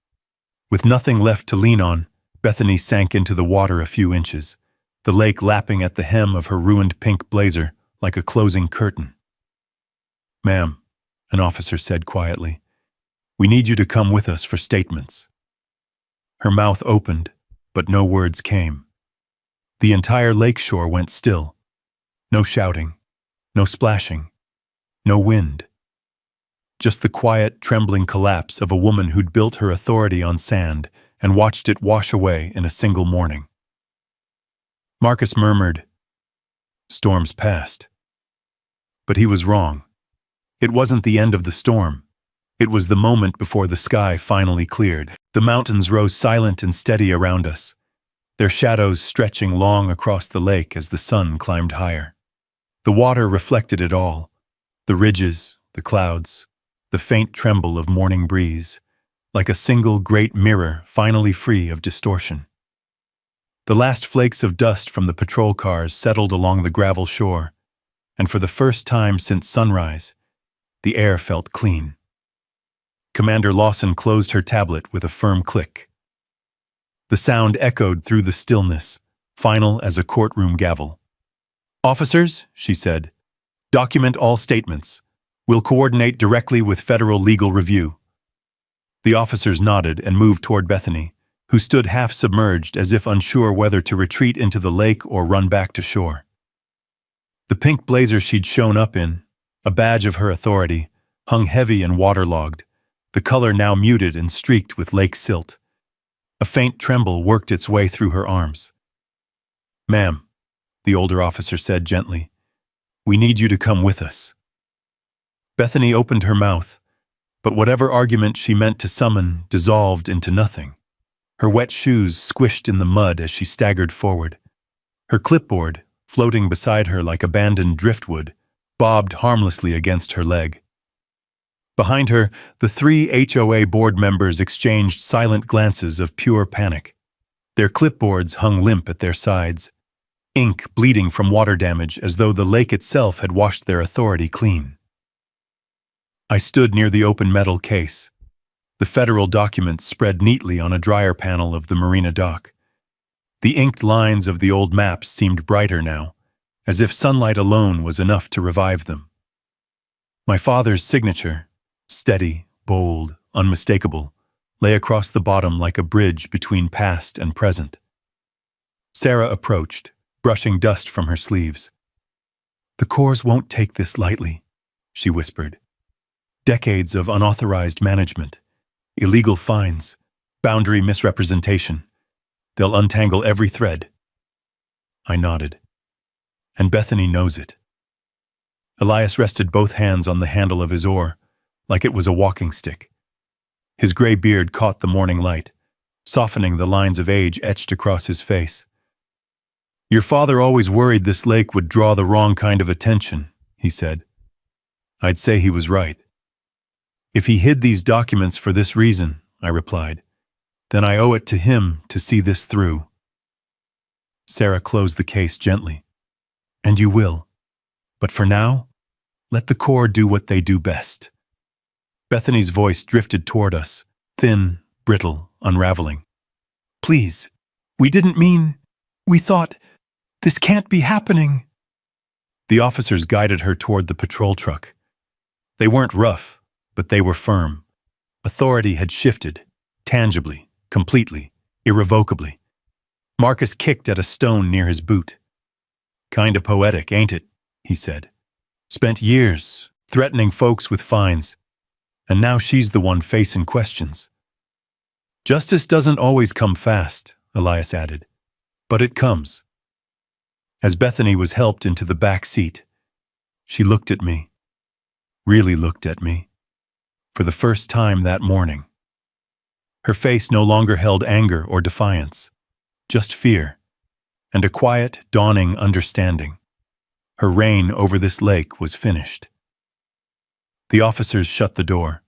With nothing left to lean on, Bethany sank into the water a few inches, the lake lapping at the hem of her ruined pink blazer like a closing curtain. Ma'am, an officer said quietly, we need you to come with us for statements. Her mouth opened, but no words came. The entire lakeshore went still. No shouting, no splashing, no wind. Just the quiet, trembling collapse of a woman who'd built her authority on sand and watched it wash away in a single morning. Marcus murmured, "Storms passed." But he was wrong. It wasn't the end of the storm. It was the moment before the sky finally cleared. The mountains rose silent and steady around us, their shadows stretching long across the lake as the sun climbed higher. The water reflected it all, the ridges, the clouds, the faint tremble of morning breeze, like a single great mirror finally free of distortion. The last flakes of dust from the patrol cars settled along the gravel shore, and for the first time since sunrise, the air felt clean. Commander Lawson closed her tablet with a firm click. The sound echoed through the stillness, final as a courtroom gavel. "Officers," she said, "document all statements. We'll coordinate directly with Federal Legal Review." The officers nodded and moved toward Bethany, who stood half submerged as if unsure whether to retreat into the lake or run back to shore. The pink blazer she'd shown up in, a badge of her authority, hung heavy and waterlogged, the color now muted and streaked with lake silt. A faint tremble worked its way through her arms. "Ma'am," the older officer said gently. We need you to come with us. Bethany opened her mouth, but whatever argument she meant to summon dissolved into nothing. Her wet shoes squished in the mud as she staggered forward. Her clipboard, floating beside her like abandoned driftwood, bobbed harmlessly against her leg. Behind her, the 3 HOA board members exchanged silent glances of pure panic. Their clipboards hung limp at their sides, ink bleeding from water damage as though the lake itself had washed their authority clean. I stood near the open metal case, the federal documents spread neatly on a dryer panel of the marina dock. The inked lines of the old maps seemed brighter now, as if sunlight alone was enough to revive them. My father's signature, steady, bold, unmistakable, lay across the bottom like a bridge between past and present. Sarah approached, brushing dust from her sleeves. The Corps won't take this lightly, she whispered. Decades of unauthorized management, illegal fines, boundary misrepresentation. They'll untangle every thread. I nodded. And Bethany knows it. Elias rested both hands on the handle of his oar, like it was a walking stick. His gray beard caught the morning light, softening the lines of age etched across his face. Your father always worried this lake would draw the wrong kind of attention, he said. I'd say he was right. If he hid these documents for this reason, I replied, then I owe it to him to see this through. Sarah closed the case gently. And you will. But for now, let the Corps do what they do best. Bethany's voice drifted toward us, thin, brittle, unraveling. Please, we didn't mean, we thought, this can't be happening. The officers guided her toward the patrol truck. They weren't rough, but they were firm. Authority had shifted, tangibly, completely, irrevocably. Marcus kicked at a stone near his boot. Kinda poetic, ain't it? He said. Spent years threatening folks with fines, and now she's the one facing questions. Justice doesn't always come fast, Elias added, but it comes. As Bethany was helped into the back seat, she looked at me, really looked at me, for the first time that morning. Her face no longer held anger or defiance, just fear, and a quiet, dawning understanding. Her reign over this lake was finished. The officers shut the door.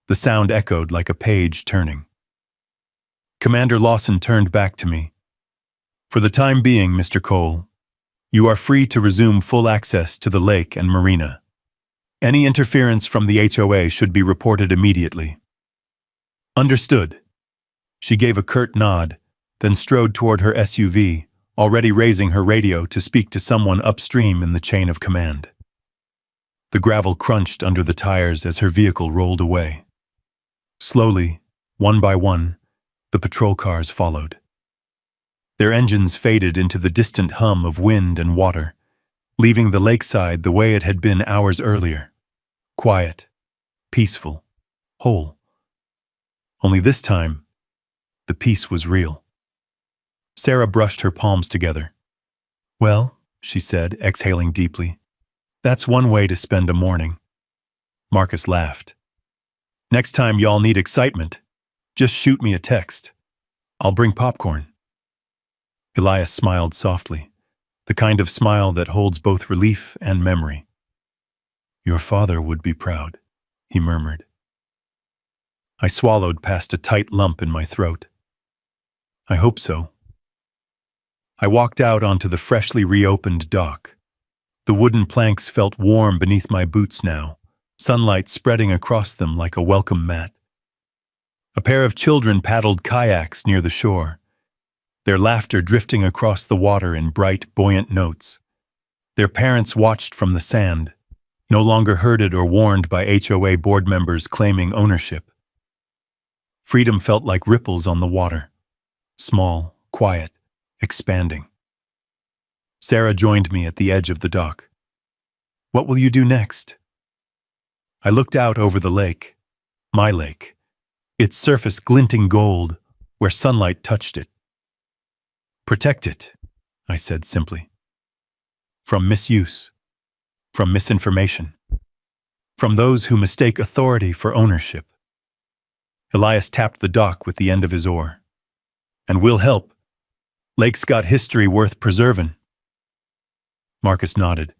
The sound echoed like a page turning. Commander Lawson turned back to me. For the time being, Mr. Cole, you are free to resume full access to the lake and marina. Any interference from the HOA should be reported immediately. Understood. She gave a curt nod, then strode toward her SUV, already raising her radio to speak to someone upstream in the chain of command. The gravel crunched under the tires as her vehicle rolled away. Slowly, one by one, the patrol cars followed. Their engines faded into the distant hum of wind and water, leaving the lakeside the way it had been hours earlier. Quiet, peaceful, whole. Only this time, the peace was real. Sarah brushed her palms together. Well, she said, exhaling deeply, that's one way to spend a morning. Marcus laughed. Next time y'all need excitement, just shoot me a text. I'll bring popcorn. Elias smiled softly, the kind of smile that holds both relief and memory. Your father would be proud, he murmured. I swallowed past a tight lump in my throat. I hope so. I walked out onto the freshly reopened dock. The wooden planks felt warm beneath my boots now, sunlight spreading across them like a welcome mat. A pair of children paddled kayaks near the shore, their laughter drifting across the water in bright, buoyant notes. Their parents watched from the sand, no longer herded or warned by HOA board members claiming ownership. Freedom felt like ripples on the water, small, quiet, expanding. Sarah joined me at the edge of the dock. What will you do next? I looked out over the lake, my lake, its surface glinting gold where sunlight touched it. Protect it, I said simply. from misuse, from misinformation, from those who mistake authority for ownership. Elias tapped the dock with the end of his oar. And we'll help. Lake's got history worth preservin'. Marcus nodded.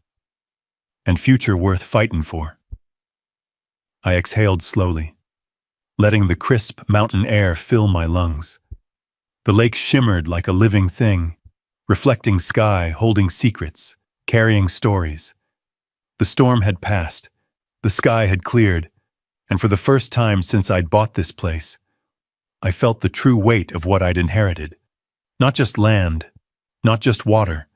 And future worth fightin' for. I exhaled slowly, letting the crisp mountain air fill my lungs. The lake shimmered like a living thing, reflecting sky, holding secrets, carrying stories. The storm had passed, the sky had cleared, and for the first time since I'd bought this place, I felt the true weight of what I'd inherited. Not just land, not just water,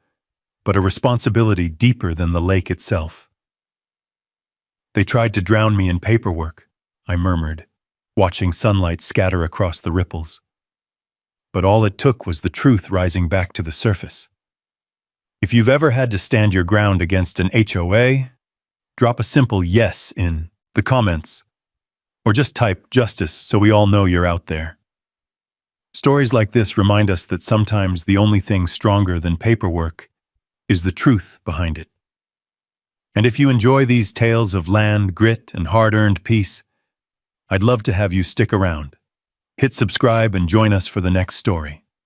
but a responsibility deeper than the lake itself. They tried to drown me in paperwork, I murmured, watching sunlight scatter across the ripples. But all it took was the truth rising back to the surface. If you've ever had to stand your ground against an HOA, drop a simple yes in the comments, or just type justice so we all know you're out there. Stories like this remind us that sometimes the only thing stronger than paperwork is the truth behind it. And if you enjoy these tales of land, grit, and hard-earned peace, I'd love to have you stick around. Hit subscribe and join us for the next story.